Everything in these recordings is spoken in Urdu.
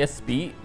SP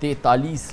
43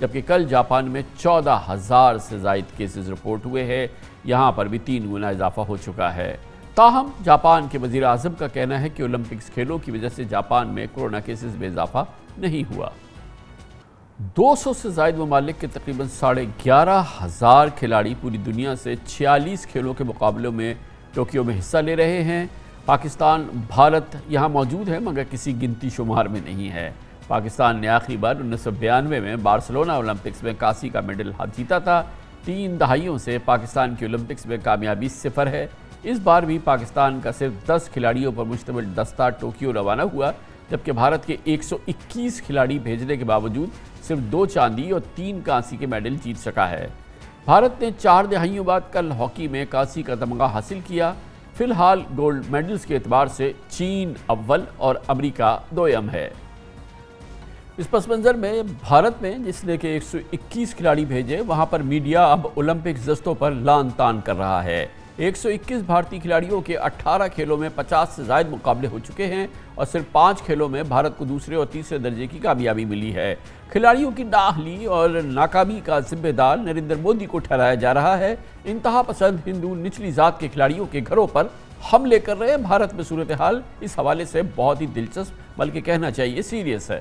جبکہ کل جاپان میں 14,000 سے زائد کیسز رپورٹ ہوئے ہیں، یہاں پر بھی 3 گنا اضافہ ہو چکا ہے۔ تاہم جاپان کے وزیر اعظم کا کہنا ہے کہ اولمپکس کھیلوں کی وجہ سے جاپان میں کورونا کیسز میں اضافہ نہیں ہوا۔ 200 سے زائد ممالک کے تقریباً 11,500 کھلاڑی پوری دنیا سے 46 کھیلوں کے مقابلوں میں ٹوکیو میں حصہ لے رہے ہیں۔ پاکستان، بھارت یہاں موجود ہے مگر کسی گنتی شمار میں نہیں ہے۔ پاکستان نے آخری بار 1992 میں بارسلونا اولمپکس میں کانسی کا میڈل جیتا تھا۔ 3 دہائیوں سے پاکستان کی اولمپکس میں کامیابی 0 ہے۔ اس بار بھی پاکستان کا صرف 10 کھلاڑیوں پر مشتمل دستہ ٹوکیو روانہ ہوا، جبکہ بھارت کے 121 کھلاڑی بھیجنے کے باوجود صرف 2 چاندی اور 3 کانسی کے میڈل جیت سکا ہے۔ بھارت نے 4 دہائیوں بعد کل ہاکی میں کانسی کا تمغہ حاصل کیا۔ فی الحال گولڈ میڈلز کے اعتبار سے چین اول اور امریکہ دوم ہے۔ اس پس منظر میں بھارت میں جس نے کہ 121 کھلاڑی بھیجے، وہاں پر میڈیا اب اولمپکس دستوں پر لان تان کر رہا ہے۔ 121 بھارتی کھلاڑیوں کے 18 کھیلوں میں 50 سے زائد مقابلے ہو چکے ہیں اور صرف 5 کھیلوں میں بھارت کو دوسرے اور تیسرے درجے کی کامیابی ملی ہے۔ کھلاڑیوں کی نااہلی اور ناکامی کا ذمہ دار نریندر مودی کو ٹھہرایا جا رہا ہے۔ انتہا پسند ہندو نچلی ذات کے کھلاڑیوں کے گھروں پر حملے کر رہے ہیں۔ بھارت میں صورتحال اس حوالے سے بہت ہی دلچسپ بلکہ کہنا چاہیے سیریس ہے۔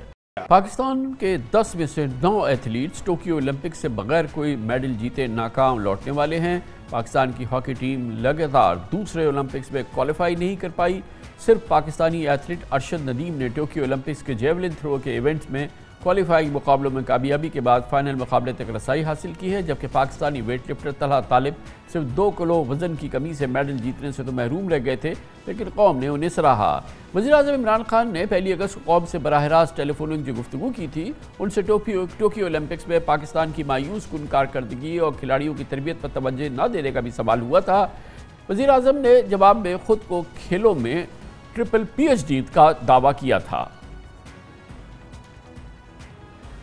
پاکستان کے 10 میں سے 9 ایتھلیٹس ٹوکیو اولمپکس سے بغیر کوئی میڈل جیتے ناکام لوٹنے والے ہیں۔ پاکستان کی ہاکی ٹیم لگاتار دوسرے اولمپکس میں کوالیفائی نہیں کر پائی۔ صرف پاکستانی ایتھلیٹ ارشد ندیم نے ٹوکیو اولمپکس کے جیولن تھرو کے ایونٹ میں کوالیفائنگ مقابلوں میں کامیابی کے بعد فائنل مقابلے تک رسائی حاصل کی ہے، جبکہ پاکستانی ویٹ لفٹر طلحہ طالب صرف 2 کلو وزن کی کمی سے میڈل جیتنے سے تو محروم رہ گئے تھے، لیکن قوم نے انہیں سراہا۔ وزیر اعظم عمران خان نے 1 اگست کو قوم سے براہ راست ٹیلی فوننگ جو گفتگو کی تھی، ان سے ٹوکیو اولمپکس میں پاکستان کی مایوس کن کارکردگی اور کھلاڑیوں کی تربیت پر توجہ نہ دینے کا بھی سوال ہوا تھا۔ وزیر اعظم نے جواب میں خود کو کھیلوں میں ٹرپل PhD کا دعویٰ کیا تھا۔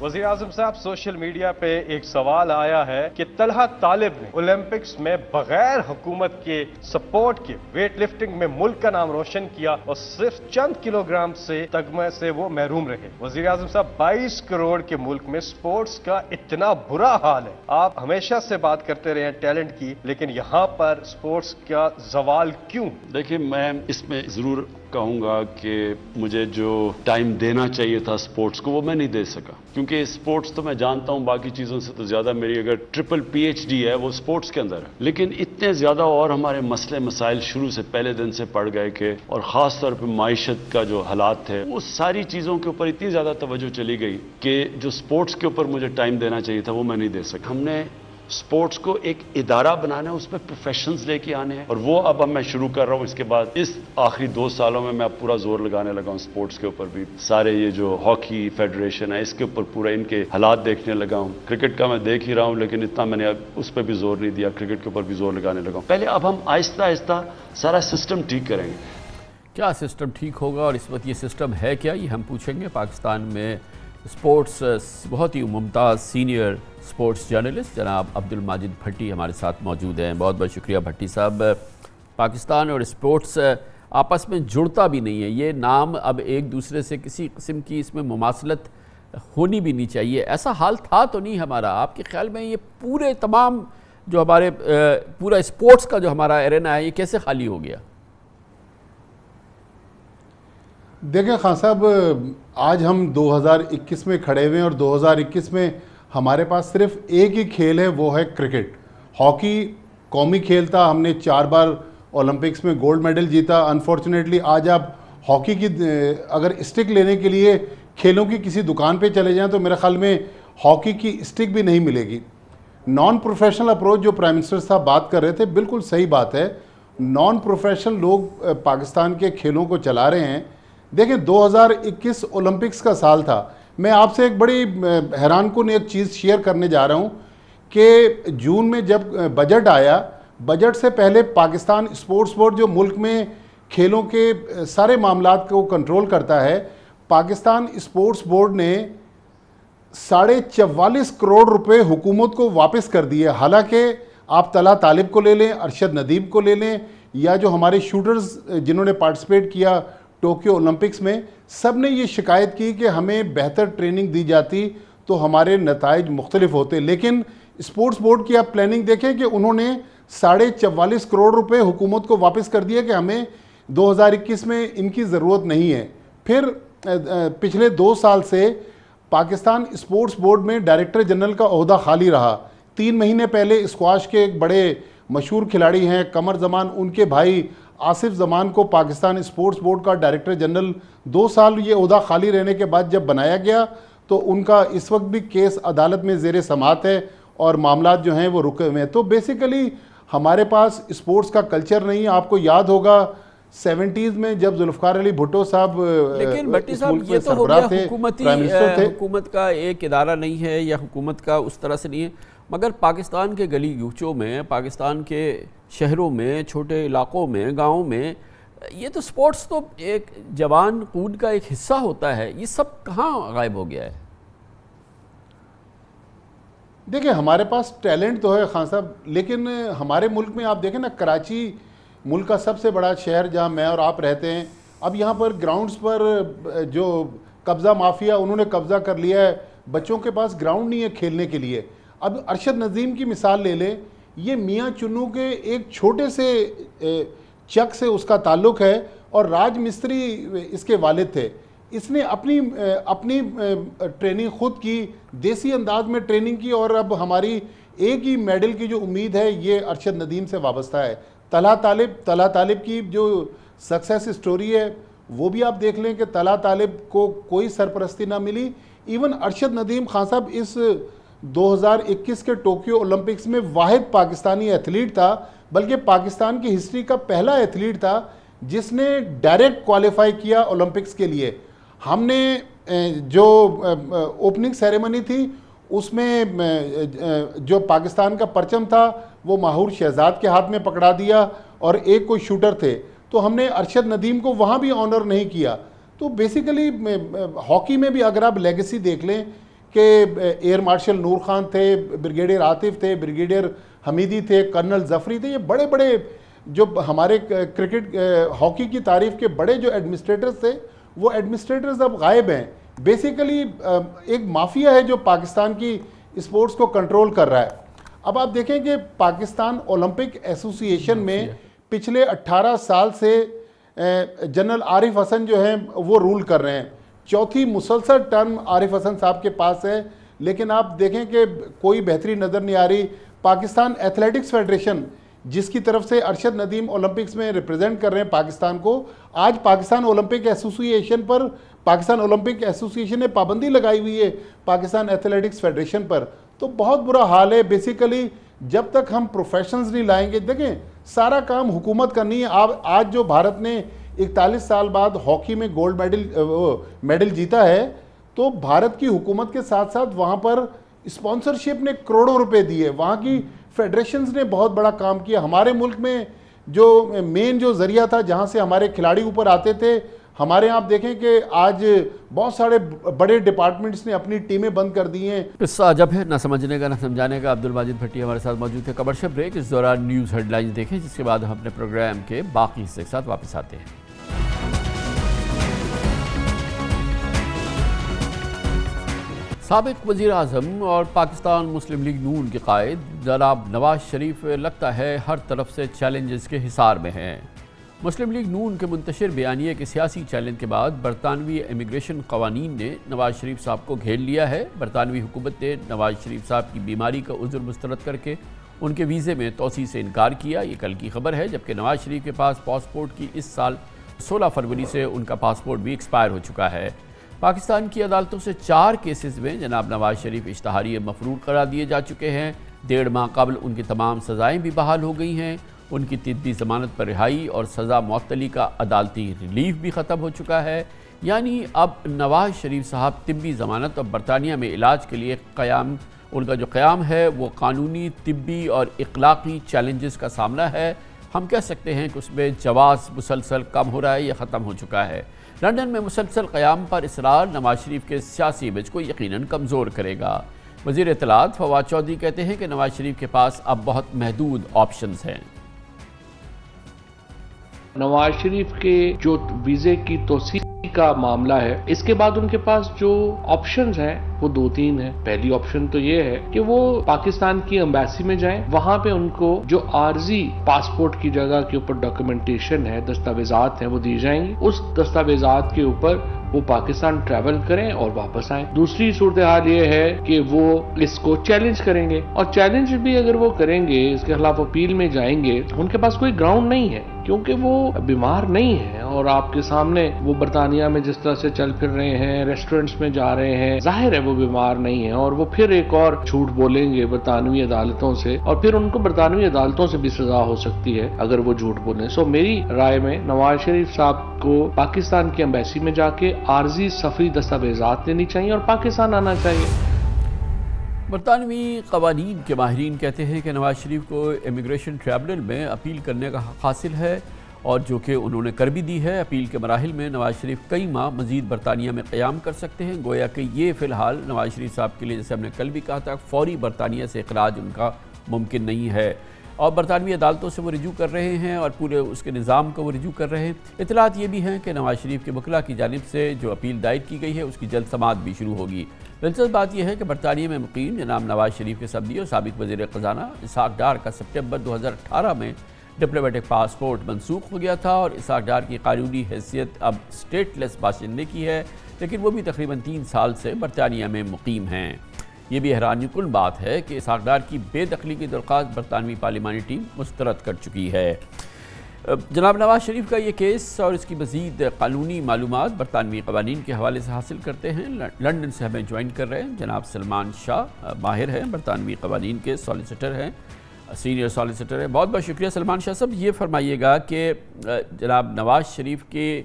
وزیر اعظم صاحب، سوشل میڈیا پہ ایک سوال آیا ہے کہ طلحہ طالب نے اولمپکس میں بغیر حکومت کے سپورٹ کے ویٹ لفٹنگ میں ملک کا نام روشن کیا اور صرف چند کلو گرام سے تگمے سے وہ محروم رہے۔ وزیر اعظم صاحب، 22 کروڑ کے ملک میں سپورٹس کا اتنا برا حال ہے۔ آپ ہمیشہ سے بات کرتے رہے ہیں ٹیلنٹ کی، لیکن یہاں پر سپورٹس کا زوال کیوں؟ دیکھیں، میں اس میں ضرور کہوں گا کہ مجھے جو ٹائم دینا چاہیے تھا سپورٹس کو وہ میں نہیں دے سکا، کیونکہ سپورٹس تو میں جانتا ہوں باقی چیزوں سے تو زیادہ میری اگر ٹرپل PhD ہے وہ سپورٹس کے اندر ہے، لیکن اتنے زیادہ اور ہمارے مسئلے مسائل شروع سے پہلے دن سے پڑ گئے کہ اور خاص طور پہ معیشت کا جو حالات تھے وہ ساری چیزوں کے اوپر اتنی زیادہ توجہ چلی گئی کہ جو سپورٹس کے اوپر مجھے ٹائم دینا چاہیے تھا وہ میں نہیں دے سکا۔ ہم نے سپورٹس کو ایک ادارہ بنانا ہے، اس پہ پروفیشنز لے کے آنے ہیں، اور وہ اب میں شروع کر رہا ہوں۔ اس کے بعد اس آخری 2 سالوں میں اب پورا زور لگانے لگا ہوں سپورٹس کے اوپر بھی۔ سارے یہ جو ہاکی فیڈریشن ہے اس کے اوپر پورا ان کے حالات دیکھنے لگا ہوں۔ کرکٹ کا میں دیکھ ہی رہا ہوں، لیکن اتنا میں نے اب اس پہ بھی زور نہیں دیا، کرکٹ کے اوپر بھی زور لگانے لگا ہوں۔ پہلے اب ہم آہستہ آہستہ سارا سسٹم ٹھیک کریں گے۔ کیا سسٹم ٹھیک ہوگا اور اس وقت یہ سسٹم ہے کیا، یہ ہم پوچھیں گے۔ پاکستان میں سپورٹس بہت ہی ممتاز سینئر سپورٹس جرنلسٹ جناب عبد الماجد بھٹی ہمارے ساتھ موجود ہیں۔ بہت بہت شکریہ بھٹی صاحب۔ پاکستان اور سپورٹس آپس میں جڑتا بھی نہیں ہے، یہ نام اب ایک دوسرے سے کسی قسم کی اس میں مماثلت ہونی بھی نہیں چاہیے، ایسا حال تھا تو نہیں ہمارا۔ آپ کے خیال میں یہ پورے تمام جو ہمارے پورا سپورٹس کا جو ہمارا ایرینا ہے یہ کیسے خالی ہو گیا؟ دیکھیں خان صاحب، آج ہم 2021 میں کھڑے ہوئے ہیں اور 2021 میں ہمارے پاس صرف ایک ہی کھیل ہے، وہ ہے کرکٹ۔ ہاکی قومی کھیل تھا، ہم نے 4 بار اولمپکس میں گولڈ میڈل جیتا۔ انفارچونیٹلی آج آپ ہاکی کی اگر اسٹک لینے کے لیے کھیلوں کی کسی دکان پہ چلے جائیں تو میرے خیال میں ہاکی کی اسٹک بھی نہیں ملے گی۔ نان پروفیشنل اپروچ جو پرائم منسٹر صاحب بات کر رہے تھے، بالکل صحیح بات ہے۔ نان پروفیشنل لوگ پاکستان کے کھیلوں کو چلا رہے ہیں۔ دیکھیں 2021 اولمپکس کا سال تھا۔ میں آپ سے ایک بڑی حیران کن ایک چیز شیئر کرنے جا رہا ہوں کہ جون میں جب بجٹ آیا، بجٹ سے پہلے پاکستان اسپورٹس بورڈ جو ملک میں کھیلوں کے سارے معاملات کو کنٹرول کرتا ہے، پاکستان اسپورٹس بورڈ نے 44.5 کروڑ روپے حکومت کو واپس کر دیے۔ حالانکہ آپ طلحہ طالب کو لے لیں، ارشد ندیم کو لے لیں، یا جو ہمارے شوٹرز جنہوں نے پارٹیسپیٹ کیا ٹوکیو اولمپکس میں، سب نے یہ شکایت کی کہ ہمیں بہتر ٹریننگ دی جاتی تو ہمارے نتائج مختلف ہوتے. لیکن اسپورٹس بورڈ کی آپ پلاننگ دیکھیں کہ انہوں نے 44.5 کروڑ روپے حکومت کو واپس کر دیا کہ ہمیں 2021 میں ان کی ضرورت نہیں ہے. پھر پچھلے 2 سال سے پاکستان اسپورٹس بورڈ میں ڈائریکٹر جنرل کا عہدہ خالی رہا. 3 مہینے پہلے اسکواش کے ایک بڑے مشہور کھلاڑی ہیں قمر زمان، ان کے بھائی آصف زمان کو پاکستان اسپورٹس بورڈ کا ڈائریکٹر جنرل 2 سال یہ عہدہ خالی رہنے کے بعد جب بنایا گیا تو ان کا اس وقت بھی کیس عدالت میں زیر سماعت ہے اور معاملات جو ہیں وہ رکے ہوئے ہیں. تو بیسیکلی ہمارے پاس اسپورٹس کا کلچر نہیں ہے. آپ کو یاد ہوگا 70s میں جب ذوالفقار علی بھٹو صاحب لیکن بھٹی صاحب یہ تو ہو گیا حکومت کا ایک ادارہ نہیں ہے یا حکومت کا اس طرح سے نہیں ہے، مگر پاکستان کے گلی کوچوں میں، پاکستان کے شہروں میں، چھوٹے علاقوں میں، گاؤں میں یہ تو سپورٹس تو ایک جوان خون کا ایک حصہ ہوتا ہے. یہ سب کہاں غائب ہو گیا ہے؟ دیکھیں ہمارے پاس ٹیلنٹ تو ہے خان صاحب، لیکن ہمارے ملک میں آپ دیکھیں نا، کراچی ملک کا سب سے بڑا شہر جہاں میں اور آپ رہتے ہیں، اب یہاں پر گراؤنڈز پر جو قبضہ مافیا انہوں نے قبضہ کر لیا ہے. بچوں کے پاس گراؤنڈ نہیں ہے کھیلنے کے لیے. اب ارشد ندیم کی مثال لے لیں، یہ میاں چنو کے ایک چھوٹے سے چک سے اس کا تعلق ہے اور راج مستری اس کے والد تھے. اس نے اپنی ٹریننگ خود کی، دیسی انداز میں ٹریننگ کی، اور اب ہماری ایک ہی میڈل کی جو امید ہے یہ ارشد ندیم سے وابستہ ہے. طلحہ طالب کی جو سکسیس سٹوری ہے وہ بھی آپ دیکھ لیں کہ طلحہ طالب کو کوئی سرپرستی نہ ملی. ایون ارشد ندیم خان صاحب اس 2021 کے ٹوکیو اولمپکس میں واحد پاکستانی ایتھلیٹ تھا، بلکہ پاکستان کی ہسٹری کا پہلا ایتھلیٹ تھا جس نے ڈائریکٹ کوالیفائی کیا اولمپکس کے لیے. ہم نے جو اوپننگ سیریمنی تھی اس میں جو پاکستان کا پرچم تھا وہ ماہور شہزاد کے ہاتھ میں پکڑا دیا اور ایک کوئی شوٹر تھے، تو ہم نے ارشد ندیم کو وہاں بھی آنر نہیں کیا. تو بیسیکلی ہاکی میں بھی اگر آپ لیگیسی دیکھ لیں کہ ایئر مارشل نور خان تھے، بریگیڈیئر عاطف تھے، بریگیڈیئر حمیدی تھے، کرنل ظفری تھے، یہ بڑے بڑے جو ہمارے کرکٹ ہاکی کی تاریخ کے بڑے جو ایڈمنسٹریٹرز تھے وہ ایڈمنسٹریٹرز اب غائب ہیں. بیسیکلی ایک مافیا ہے جو پاکستان کی اسپورٹس کو کنٹرول کر رہا ہے. اب آپ دیکھیں کہ پاکستان اولمپک ایسوسی ایشن میں پچھلے 18 سال سے جنرل عارف حسن جو ہیں وہ رول کر رہے ہیں. چوتھی مسلسل ٹرم عارف حسن صاحب کے پاس ہے، لیکن آپ دیکھیں کہ کوئی بہتری نظر نہیں آ رہی. پاکستان ایتھلیٹکس فیڈریشن جس کی طرف سے ارشد ندیم اولمپکس میں ریپرزینٹ کر رہے ہیں پاکستان کو، آج پاکستان اولمپک ایسوسی ایشن پر پاکستان اولمپک ایسوسی ایشن نے پابندی لگائی ہوئی ہے پاکستان ایتھلیٹکس فیڈریشن پر. تو بہت برا حال ہے. بیسیکلی جب تک ہم پروفیشنز نہیں لائیں گے، دیکھیں سارا کام حکومت کرنی ہے. آج جو بھارت نے 41 سال بعد ہاکی میں گولڈ میڈل جیتا ہے، تو بھارت کی حکومت کے ساتھ ساتھ وہاں پر اسپانسرشپ نے کروڑوں روپے دیے، وہاں کی فیڈریشنز نے بہت بڑا کام کیا. ہمارے ملک میں جو مین جو ذریعہ تھا جہاں سے ہمارے کھلاڑی اوپر آتے تھے، ہمارے یہاں آپ دیکھیں کہ آج بہت سارے بڑے ڈپارٹمنٹس نے اپنی ٹیمیں بند کر دی ہیں. قصہ عجب ہے، نہ سمجھنے کا نہ سمجھانے کا. عبدالماجد بھٹی ہمارے ساتھ موجود تھے. کمرشل بریک، اس دوران نیوز ہیڈ لائنز دیکھیں، جس کے بعد ہم اپنے پروگرام کے باقی حصے کے ساتھ واپس آتے ہیں. سابق وزیر اعظم اور پاکستان مسلم لیگ نون کے قائد جناب نواز شریف لگتا ہے ہر طرف سے چیلنجز کے حصار میں ہیں. مسلم لیگ نون کے منتشر بیانیے کے سیاسی چیلنج کے بعد برطانوی امیگریشن قوانین نے نواز شریف صاحب کو گھیر لیا ہے. برطانوی حکومت نے نواز شریف صاحب کی بیماری کا عذر مسترد کر کے ان کے ویزے میں توسیع سے انکار کیا. یہ کل کی خبر ہے، جبکہ نواز شریف کے پاس پاسپورٹ کی اس سال 16 فروری سے ان کا پاسپورٹ بھی ایکسپائر ہو چکا ہے. پاکستان کی عدالتوں سے 4 کیسز میں جناب نواز شریف اشتہاری مفرور قرار دیے جا چکے ہیں. 1.5 ماہ قبل ان کی تمام سزائیں بھی بحال ہو گئی ہیں. ان کی طبی ضمانت پر رہائی اور سزا معطلی کا عدالتی ریلیف بھی ختم ہو چکا ہے. یعنی اب نواز شریف صاحب طبی ضمانت اور برطانیہ میں علاج کے لیے ان کا جو قیام ہے وہ قانونی، طبی اور اخلاقی چیلنجز کا سامنا ہے. ہم کہہ سکتے ہیں کہ اس میں جواز مسلسل کم ہو رہا ہے یا ختم ہو چکا ہے. لندن میں مسلسل قیام پر اصرار نواز شریف کے سیاسی امیج کو یقیناً کمزور کرے گا. وزیر اطلاعات فواد چودھری کہتے ہیں کہ نواز شریف کے پاس اب بہت محدود آپشنز ہیں. نواز شریف کے جو ویزے کی توسیع کا معاملہ ہے، اس کے بعد ان کے پاس جو آپشنز ہیں وہ 2-3 ہیں. پہلی آپشن تو یہ ہے کہ وہ پاکستان کی ایمبیسی میں جائیں, وہاں پہ ان کو جو عارضی پاسپورٹ کی جگہ کے اوپر ڈاکیومنٹیشن ہے, دستاویزات ہیں, وہ دی جائیں گی. اس دستاویزات کے اوپر وہ پاکستان ٹریول کریں اور واپس آئیں. دوسری صورتحال یہ ہے کہ وہ اس کو چیلنج کریں گے, اور چیلنج بھی اگر وہ کریں گے, اس کے خلاف اپیل میں جائیں گے, ان کے پاس کوئی گراؤنڈ نہیں ہے کیونکہ وہ بیمار نہیں ہے, اور آپ کے سامنے وہ برطانیہ میں جس طرح سے چل پھر رہے ہیں, ریسٹورنٹس میں جا رہے ہیں, ظاہر ہے وہ بیمار نہیں ہے, اور وہ پھر ایک اور جھوٹ بولیں گے برطانوی عدالتوں سے, اور پھر ان کو برطانوی عدالتوں سے بھی سزا ہو سکتی ہے اگر وہ جھوٹ بولیں. سو میری رائے میں نواز شریف صاحب کو پاکستان کی ایمبیسی میں جا کے عارضی سفری دستاویزات لینی چاہیے اور پاکستان آنا چاہیے. برطانوی قوانین کے ماہرین کہتے ہیں کہ نواز شریف کو امیگریشن ٹریبونل میں اپیل کرنے کا حق حاصل ہے, اور جو کہ انہوں نے کر بھی دی ہے. اپیل کے مراحل میں نواز شریف کئی ماہ مزید برطانیہ میں قیام کر سکتے ہیں. گویا کہ یہ فی الحال نواز شریف صاحب کے لیے, جیسے ہم نے کل بھی کہا تھا, فوری برطانیہ سے اخراج ان کا ممکن نہیں ہے, اور برطانوی عدالتوں سے وہ رجوع کر رہے ہیں اور پورے اس کے نظام کو وہ رجوع کر رہے ہیں. اطلاعات یہ بھی ہیں کہ نواز شریف کے وکلاء کی جانب سے جو اپیل دائر کی گئی ہے اس کی جلد سماعت بھی شروع ہوگی. دلچسپ بات یہ ہے کہ برطانیہ میں مقیم جناب نواز شریف کے سبزی اور سابق وزیر خزانہ اسحاق ڈار کا سپٹمبر 2018 میں ڈپلومیٹک پاسپورٹ منسوخ ہو گیا تھا, اور اسحاق ڈار کی قانونی حیثیت اب اسٹیٹ لیس باشندے کی ہے, لیکن وہ بھی تقریباً 3 سال سے برطانیہ میں مقیم ہیں. یہ بھی حیرانی کن بات ہے کہ اسحاق ڈار کی بے دخلی کی درخواست برطانوی پارلیمانی ٹیم مسترد کر چکی ہے. جناب نواز شریف کا یہ کیس اور اس کی مزید قانونی معلومات برطانوی قوانین کے حوالے سے حاصل کرتے ہیں. لندن سے ہمیں جوائن کر رہے ہیں جناب سلمان شاہ, ماہر ہیں برطانوی قوانین کے, سالیسیٹر ہیں, سینئر سالیسیٹر ہیں. بہت بہت شکریہ سلمان شاہ صاحب. یہ فرمائیے گا کہ جناب نواز شریف کے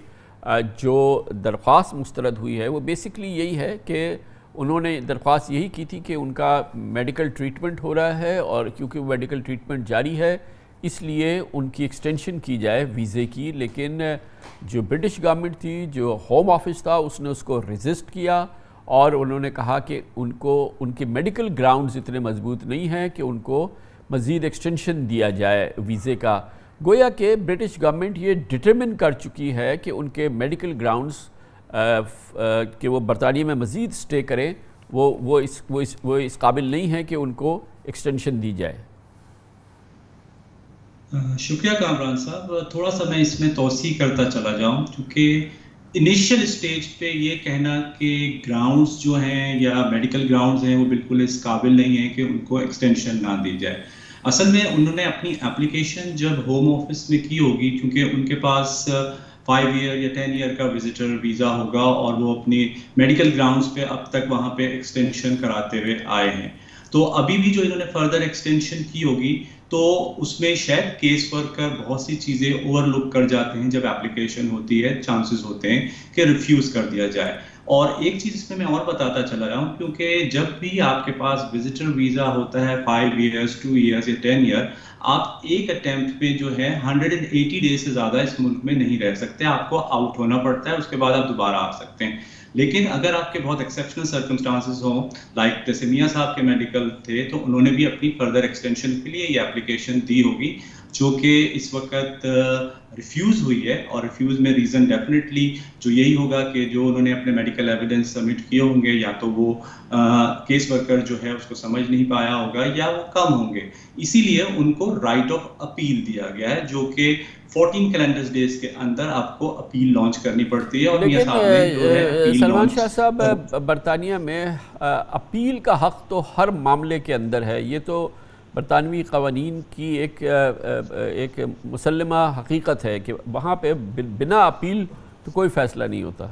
جو درخواست مسترد ہوئی ہے وہ بیسکلی یہی ہے کہ انہوں نے درخواست یہی کی تھی کہ ان کا میڈیکل ٹریٹمنٹ ہو رہا ہے, اور کیونکہ وہ میڈیکل ٹریٹمنٹ جاری ہے اس لیے ان کی ایکسٹینشن کی جائے ویزے کی, لیکن جو برٹش گورنمنٹ تھی, جو ہوم آفس تھا, اس نے اس کو ریزسٹ کیا, اور انہوں نے کہا کہ ان کے میڈیکل گراؤنڈز اتنے مضبوط نہیں ہیں کہ ان کو مزید ایکسٹینشن دیا جائے ویزے کا. گویا کہ برٹش گورنمنٹ یہ ڈٹرمن کر چکی ہے کہ ان کے میڈیکل گراؤنڈز کہ وہ برطانیہ میں مزید سٹے کریں, وہ اس قابل نہیں ہے کہ ان کو ایکسٹینشن دی جائے. شکریہ کامران صاحب. تھوڑا سا میں اس میں توسیع کرتا چلا جاؤں, کیونکہ انیشیل اسٹیج پہ یہ کہنا کہ گراؤنڈز جو ہیں یا میڈیکل گراؤنڈز ہیں وہ بالکل اس قابل نہیں ہیں کہ ان کو ایکسٹینشن نہ دی جائے. اصل میں انہوں نے اپنی اپلیکیشن جب ہوم آفس میں کی ہوگی, کیونکہ ان کے پاس 5 ایئر یا 10 ایئر کا وزٹر ویزا ہوگا, اور وہ اپنی میڈیکل گراؤنڈز پہ اب تک وہاں پہ ایکسٹینشن کراتے ہوئے آئے ہیں. تو ابھی بھی جو انہوں نے فردر ایکسٹینشن کی ہوگی تو اس میں شاید کیس ورکر بہت سی چیزیں اوور لک کر جاتے ہیں جب اپلیکیشن ہوتی ہے, چانسز ہوتے ہیں کہ ریفیوز کر دیا جائے. اور ایک چیز اس میں اور بتاتا چلا رہا ہوں, کیونکہ جب بھی آپ کے پاس وزٹر ویزا ہوتا ہے 5 ایئرز 2 ایئرز یا 10 ایئر, آپ ایک اٹیمپٹ پہ جو ہے 180 ڈیز سے زیادہ اس ملک میں نہیں رہ سکتے, آپ کو آؤٹ ہونا پڑتا ہے, اس کے بعد آپ دوبارہ آ سکتے ہیں. لیکن اگر آپ کے بہت ایکسیپشنل سرکمسٹانسز ہوں, لائک جیسے میاں صاحب کے میڈیکل تھے, تو انہوں نے بھی اپنی فردر ایکسٹینشن کے لیے یہ اپلیکیشن دی ہوگی, جو کہ اس وقت ریفیوز ہوئی ہے. اور ریفیوز میں ریزن ڈیفینیٹلی جو یہی ہوگا کہ جو انہوں نے اپنے میڈیکل ایویڈنس سبمٹ کیے ہوں گے, یا تو وہ کیس ورکر جو ہے اس کو سمجھ نہیں پایا ہوگا, یا وہ کم ہوں گے. اسی لیے ان کو رائٹ آف اپیل دیا گیا ہے, جو کہ 14 کیلنڈر ڈیز کے اندر آپ کو اپیل لانچ کرنی پڑتی ہے. اور لیکن سلمان شاہ صاحب, برطانیہ میں اپیل کا حق تو ہر معاملے کے اندر ہے. یہ تو برطانوی قوانین کی ایک مسلمہ حقیقت ہے کہ وہاں پہ بنا اپیل تو کوئی فیصلہ نہیں ہوتا.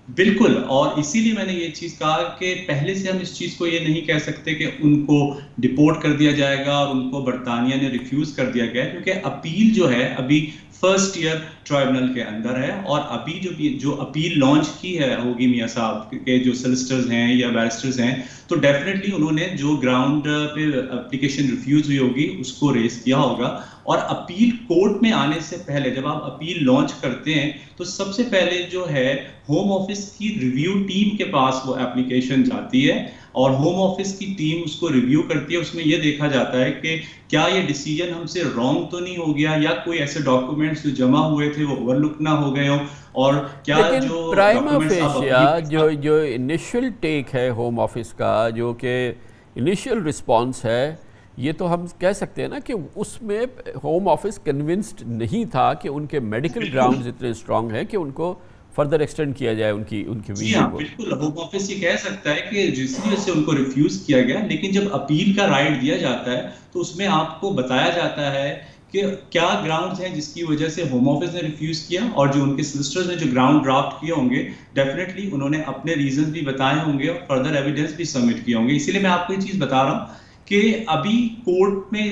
بالکل, اور اسی لیے میں نے یہ چیز کہا کہ پہلے سے ہم اس چیز کو یہ نہیں کہہ سکتے کہ ان کو ڈپورٹ کر دیا جائے گا اور ان کو برطانیہ نے ریفیوز کر دیا گیا, کیونکہ اپیل جو ہے ابھی فرسٹ ایئر ٹرائبونل کے اندر ہے. اور ابھی جو اپیل لانچ کی ہے ہوگی میاں صاحب کے جو سلسٹرز ہیں یا بیرسٹرز ہیں, تو ڈیفینیٹلی انہوں نے جو گراؤنڈ پہ اپلیکیشن ریفیوز ہوئی ہوگی اس کو ریز کیا ہوگا. اور اپیل کورٹ میں آنے سے پہلے جب آپ اپیل لانچ کرتے ہیں تو سب سے پہلے جو ہے ہوم آفس کی ریویو ٹیم کے پاس وہ اپلیکیشن جاتی ہے. اور ہوم آفس کی ٹیم اس کو ریویو کرتی ہے. اس میں یہ دیکھا جاتا ہے کہ کیا یہ ڈیسیجن ہم سے رانگ تو نہیں ہو گیا, یا کوئی ایسے ڈاکومنٹس جو جمع ہوئے تھے وہ اوور لک نہ ہو گئے ہوں, اور کیا جو پرائما فیشیا جو انیشل ٹیک ہے ہوم آفس کا, جو کہ انیشل رسپانس ہے, یہ تو ہم کہہ سکتے ہیں نا کہ اس میں ہوم آفس کنونسڈ نہیں تھا کہ ان کے میڈیکل گراؤنڈز اتنے اسٹرانگ ہیں کہ ان کو فردر ایکسٹینڈ کیا جائے ان کی ویزا کو. بالکل ہوم آفس یہ کہہ سکتا ہے کہ جس وجہ سے ان کو ریفیوز کیا گیا, لیکن جب اپیل کا رائٹ دیا جاتا ہے تو اس میں آپ کو بتایا جاتا ہے کہ کیا گراؤنڈز ہیں جس کی وجہ سے ہوم آفس نے ریفیوز کیا, اور جو ان کے سلسٹرز نے جو گراؤنڈ ڈرافٹ کیے ہوں گے ڈیفینیٹلی انہوں نے اپنے ریزنز بھی بتائے ہوں گے اور فردر ایویڈنس بھی سبمٹ کیے ہوں گے. اسی لیے میں آپ کو یہ چیز بتا رہا ہوں کہ ابھی کورٹ میں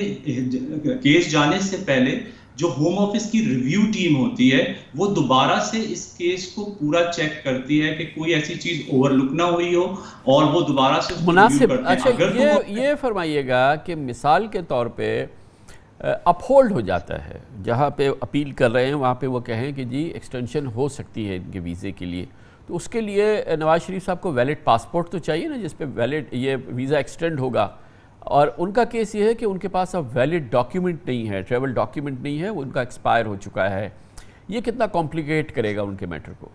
کیس جانے سے پہلے جو ہوم آفس کی ریویو ٹیم ہوتی ہے وہ دوبارہ سے اس کیس کو پورا چیک کرتی ہے کہ کوئی ایسی چیز اوور لک نہ ہوئی ہو, اور وہ دوبارہ سے مناسب. اچھا یہ فرمائیے گا کہ مثال کے طور پہ اپ ہولڈ ہو جاتا ہے, جہاں پہ اپیل کر رہے ہیں وہاں پہ وہ کہیں کہ جی ایکسٹینشن ہو سکتی ہے ان کے ویزے کے لیے, تو اس کے لیے نواز شریف صاحب کو ویلڈ پاسپورٹ تو چاہیے نا جس پہ ویلڈ یہ ویزا ایکسٹینڈ ہوگا, اور ان کا کیس یہ ہے کہ ان کے پاس اب ویلڈ ڈاکیومنٹ نہیں ہے, ٹریول ڈاکیومنٹ نہیں ہے, وہ ان کا ایکسپائر ہو چکا ہے. یہ کتنا کمپلیکیٹ کرے گا ان کے میٹر کو؟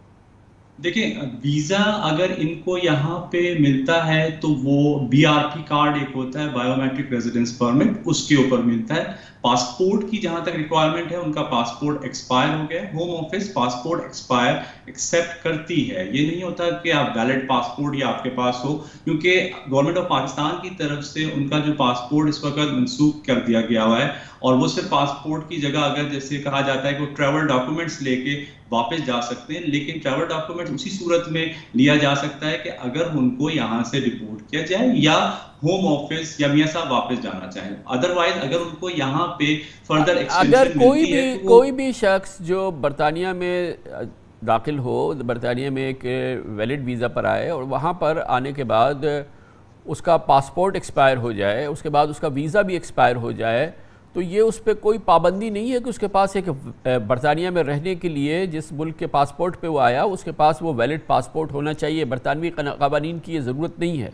دیکھیں ویزا اگر ان کو یہاں پہ ملتا ہے تو وہ بی آر پی کارڈ ایک ہوتا ہے, بایو میٹرک ریزیڈنس پرمٹ, اس کے اوپر ملتا ہے. پاسپورٹ کی جہاں تک ریکوائرمنٹ ہے ان کا پاسپورٹ ایکسپائر ہو گیا. Home office passport expire accept کرتی ہے, یہ نہیں ہوتا کہ آپ ویلڈ پاسپورٹ یا آپ کے پاس ہو, کیونکہ گورنمنٹ آف پاکستان کی طرف سے ان کا جو پاسپورٹ اس وقت منسوخ کر دیا گیا ہوا ہے, اور وہ صرف پاسپورٹ کی جگہ اگر جیسے کہا جاتا ہے کہ وہ ٹریول ڈاکومنٹس لے کے واپس جا سکتے ہیں, لیکن ٹریول ڈاکومنٹ اسی صورت میں لیا جا سکتا ہے کہ اگر ان کو یہاں سے رپورٹ کیا جائے یا ہوم آفس یا میاں صاحب واپس جانا چاہیں. ادروائز اگر ان کو یہاں پہ فردر ایکسٹینشن ملتی ہے, اگر کوئی بھی شخص جو برطانیہ میں داخل ہو, برطانیہ میں ایک ویلڈ ویزا پر آئے اور وہاں پر آنے کے بعد اس کا پاسپورٹ ایکسپائر ہو جائے, اس کے بعد اس کا ویزا بھی ایکسپائر ہو جائے, تو یہ اس پہ کوئی پابندی نہیں ہے کہ اس کے پاس ایک برطانیہ میں رہنے کے لیے جس ملک کے پاسپورٹ پہ وہ آیا اس کے پاس وہ ویلڈ پاسپورٹ ہونا چاہیے. برطانوی قوانین کی یہ ضرورت نہیں ہے.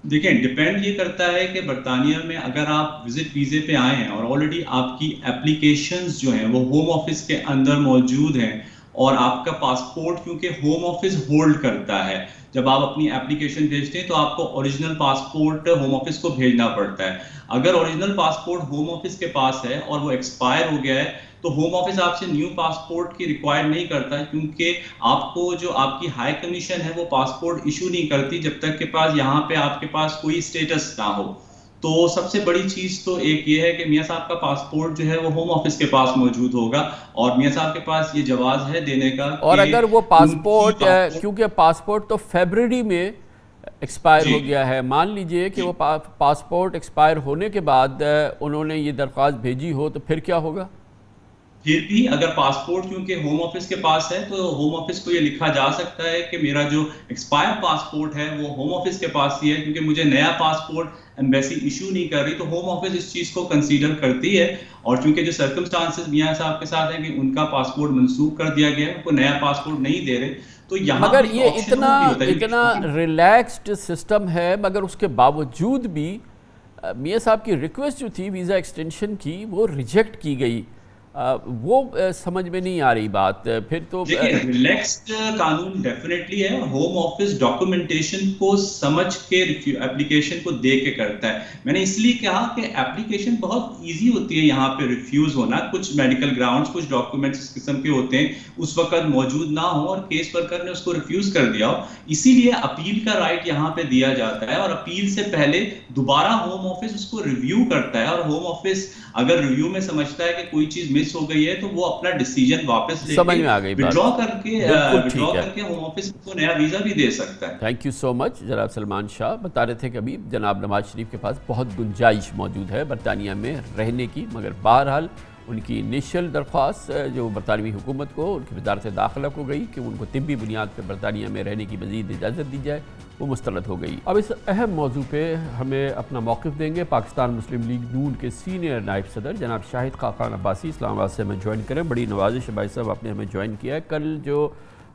دیکھیں ڈیپینڈ یہ کرتا ہے کہ برطانیہ میں اگر آپ وزٹ ویزے پہ آئے ہیں اور آلریڈی آپ کی اپلیکیشنز جو ہیں وہ ہوم آفس کے اندر موجود ہیں, اور آپ کا پاسپورٹ کیونکہ ہوم آفس ہولڈ کرتا ہے, جب آپ اپنی اپلیکیشن بھیجتے ہیں تو آپ کو اوریجنل پاسپورٹ ہوم آفس کو بھیجنا پڑتا ہے. اگر اوریجنل پاسپورٹ ہوم آفس کے پاس ہے اور وہ ایکسپائر ہو گیا ہے تو ہوم آفس آپ سے نیو پاسپورٹ کی ریکوائر نہیں کرتا, کیونکہ آپ کو جو آپ کی ہائی کمیشن ہے وہ پاسپورٹ ایشو نہیں کرتی جب تک کہ پاس یہاں پہ آپ کے پاس کوئی اسٹیٹس نہ ہو. تو سب سے بڑی چیز تو ایک یہ ہے کہ میاں صاحب کا پاسپورٹ جو ہے وہ ہوم آفس کے پاس موجود ہوگا, اور میاں صاحب کے پاس یہ جواز ہے دینے کا. اور اگر وہ پاسپورٹ کیونکہ پاسپورٹ تو فیبرری میں ایکسپائر ہو گیا ہے, مان لیجئے کہ وہ پاسپورٹ ایکسپائر ہونے کے بعد انہوں نے یہ درخواست بھیجی ہو تو پھر کیا ہوگا؟ پھر بھی اگر پاسپورٹ کیونکہ ہوم آفس کے پاس ہے تو ہوم آفس کو یہ لکھا جا سکتا ہے کہ میرا جو ایکسپائر پاسپورٹ ہے وہ ہوم آفس کے پاس ہی ہے, کیونکہ مجھے نیا پاسپورٹ ایمبیسی ایشو نہیں کر رہی, تو ہوم آفس اس چیز کو کنسیڈر کرتی ہے. اور چونکہ جو سرکمسٹانسز میاں صاحب کے ساتھ ہیں کہ ان کا پاسپورٹ منسوخ کر دیا گیا ہے, ان کو نیا پاسپورٹ نہیں دے رہے, تو یہاں مگر یہ اتنا ریلیکسڈ سسٹم ہے, مگر اس کے باوجود بھی میاں صاحب کی ریکویسٹ جو تھی ویزا ایکسٹینشن کی وہ ریجیکٹ کی گئی. وہ سمجھ میں نہیں آ رہی بات. پھر تو ریلیکسڈ قانون ڈیفینیٹلی ہے, ہوم آفس ڈاکومنٹیشن کو سمجھ کے اپلیکیشن کو دے کے کرتا ہے. میں نے اس لیے کہا کہ اپلیکیشن بہت ایزی ہوتی ہے یہاں پہ ریفیوز ہونا. کچھ میڈیکل گراؤنڈز, کچھ ڈاکومنٹس اس قسم کے ہوتے ہیں اس وقت موجود نہ ہوں اور کیس ورکر نے اس کو ریفیوز کر دیا ہو, اسی لیے اپیل کا رائٹ یہاں پہ دیا جاتا ہے, اور اپیل سے پہلے دوبارہ ہوم آفس اس کو ریویو کرتا ہے, اور ہوم آفس اگر ریویو میں سمجھتا ہے کہ کوئی چیز مس ہو گئی ہے تو وہ اپنا ڈیسیجن واپس لے کے وڈرا کر کے ہوم آفس کو نیا ویزا بھی دے سکتا ہے. تھینک یو سو مچ. جناب سلمان شاہ بتا رہے تھے کہ ابھی جناب نواز شریف کے پاس بہت گنجائش موجود ہے برطانیہ میں رہنے کی, مگر بہرحال ان کی انیشل درخواست جو برطانوی حکومت کو, ان کی وزارت داخلہ کو گئی کہ ان کو طبی بنیاد پہ برطانیہ میں رہنے کی مزید اجازت دی جائے, وہ مسترد ہو گئی. اب اس اہم موضوع پہ ہمیں اپنا موقف دیں گے پاکستان مسلم لیگ نون کے سینئر نائب صدر جناب شاہد خاقان عباسی. اسلام آباد سے ہمیں جوائن کریں. بڑی نوازش ہے بھائی صاحب آپ نے ہمیں جوائن کیا ہے. کل جو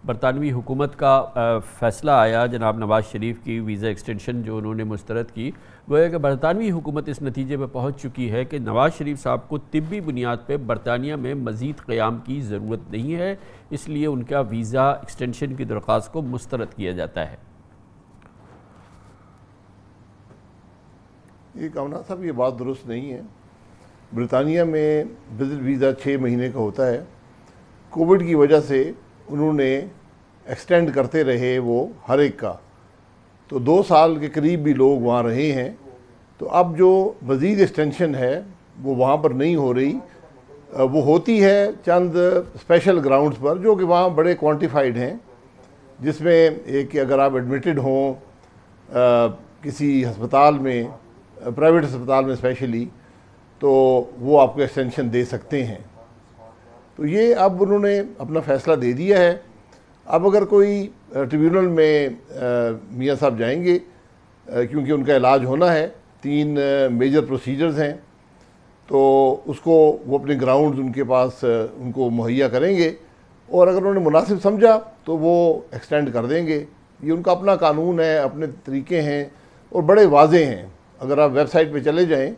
برطانوی حکومت کا فیصلہ آیا جناب نواز شریف کی ویزا ایکسٹینشن جو انہوں نے مسترد کی، گویا کہ برطانوی حکومت اس نتیجے پہ پہنچ چکی ہے کہ نواز شریف صاحب کو طبی بنیاد پہ برطانیہ میں مزید قیام کی ضرورت نہیں ہے، اس لیے ان کا ویزا ایکسٹینشن کی درخواست کو مسترد کیا جاتا ہے۔ یہ کامران صاحب یہ بات درست نہیں ہے۔ برطانیہ میں وزٹ ویزا 6 مہینے کا ہوتا ہے، کووڈ کی وجہ سے انہوں نے ایکسٹینڈ کرتے رہے وہ ہر ایک کا، تو 2 سال کے قریب بھی لوگ وہاں رہے ہیں، تو اب جو مزید ایکسٹینشن ہے وہ وہاں پر نہیں ہو رہی، وہ ہوتی ہے چند اسپیشل گراؤنڈز پر جو کہ وہاں بڑے کوانٹیفائڈ ہیں، جس میں ایک کہ اگر آپ ایڈمیٹڈ ہوں کسی ہسپتال میں، پرائیویٹ ہسپتال میں اسپیشلی، تو وہ آپ کو ایکسٹینشن دے سکتے ہیں۔ تو یہ اب انہوں نے اپنا فیصلہ دے دیا ہے۔ اب اگر کوئی ٹریبیونل میں میاں صاحب جائیں گے کیونکہ ان کا علاج ہونا ہے، 3 میجر پروسیجرز ہیں، تو اس کو وہ اپنے گراؤنڈز ان کے پاس ان کو مہیا کریں گے، اور اگر انہوں نے مناسب سمجھا تو وہ ایکسٹینڈ کر دیں گے۔ یہ ان کا اپنا قانون ہے، اپنے طریقے ہیں اور بڑے واضح ہیں۔ اگر آپ ویب سائٹ پہ چلے جائیں،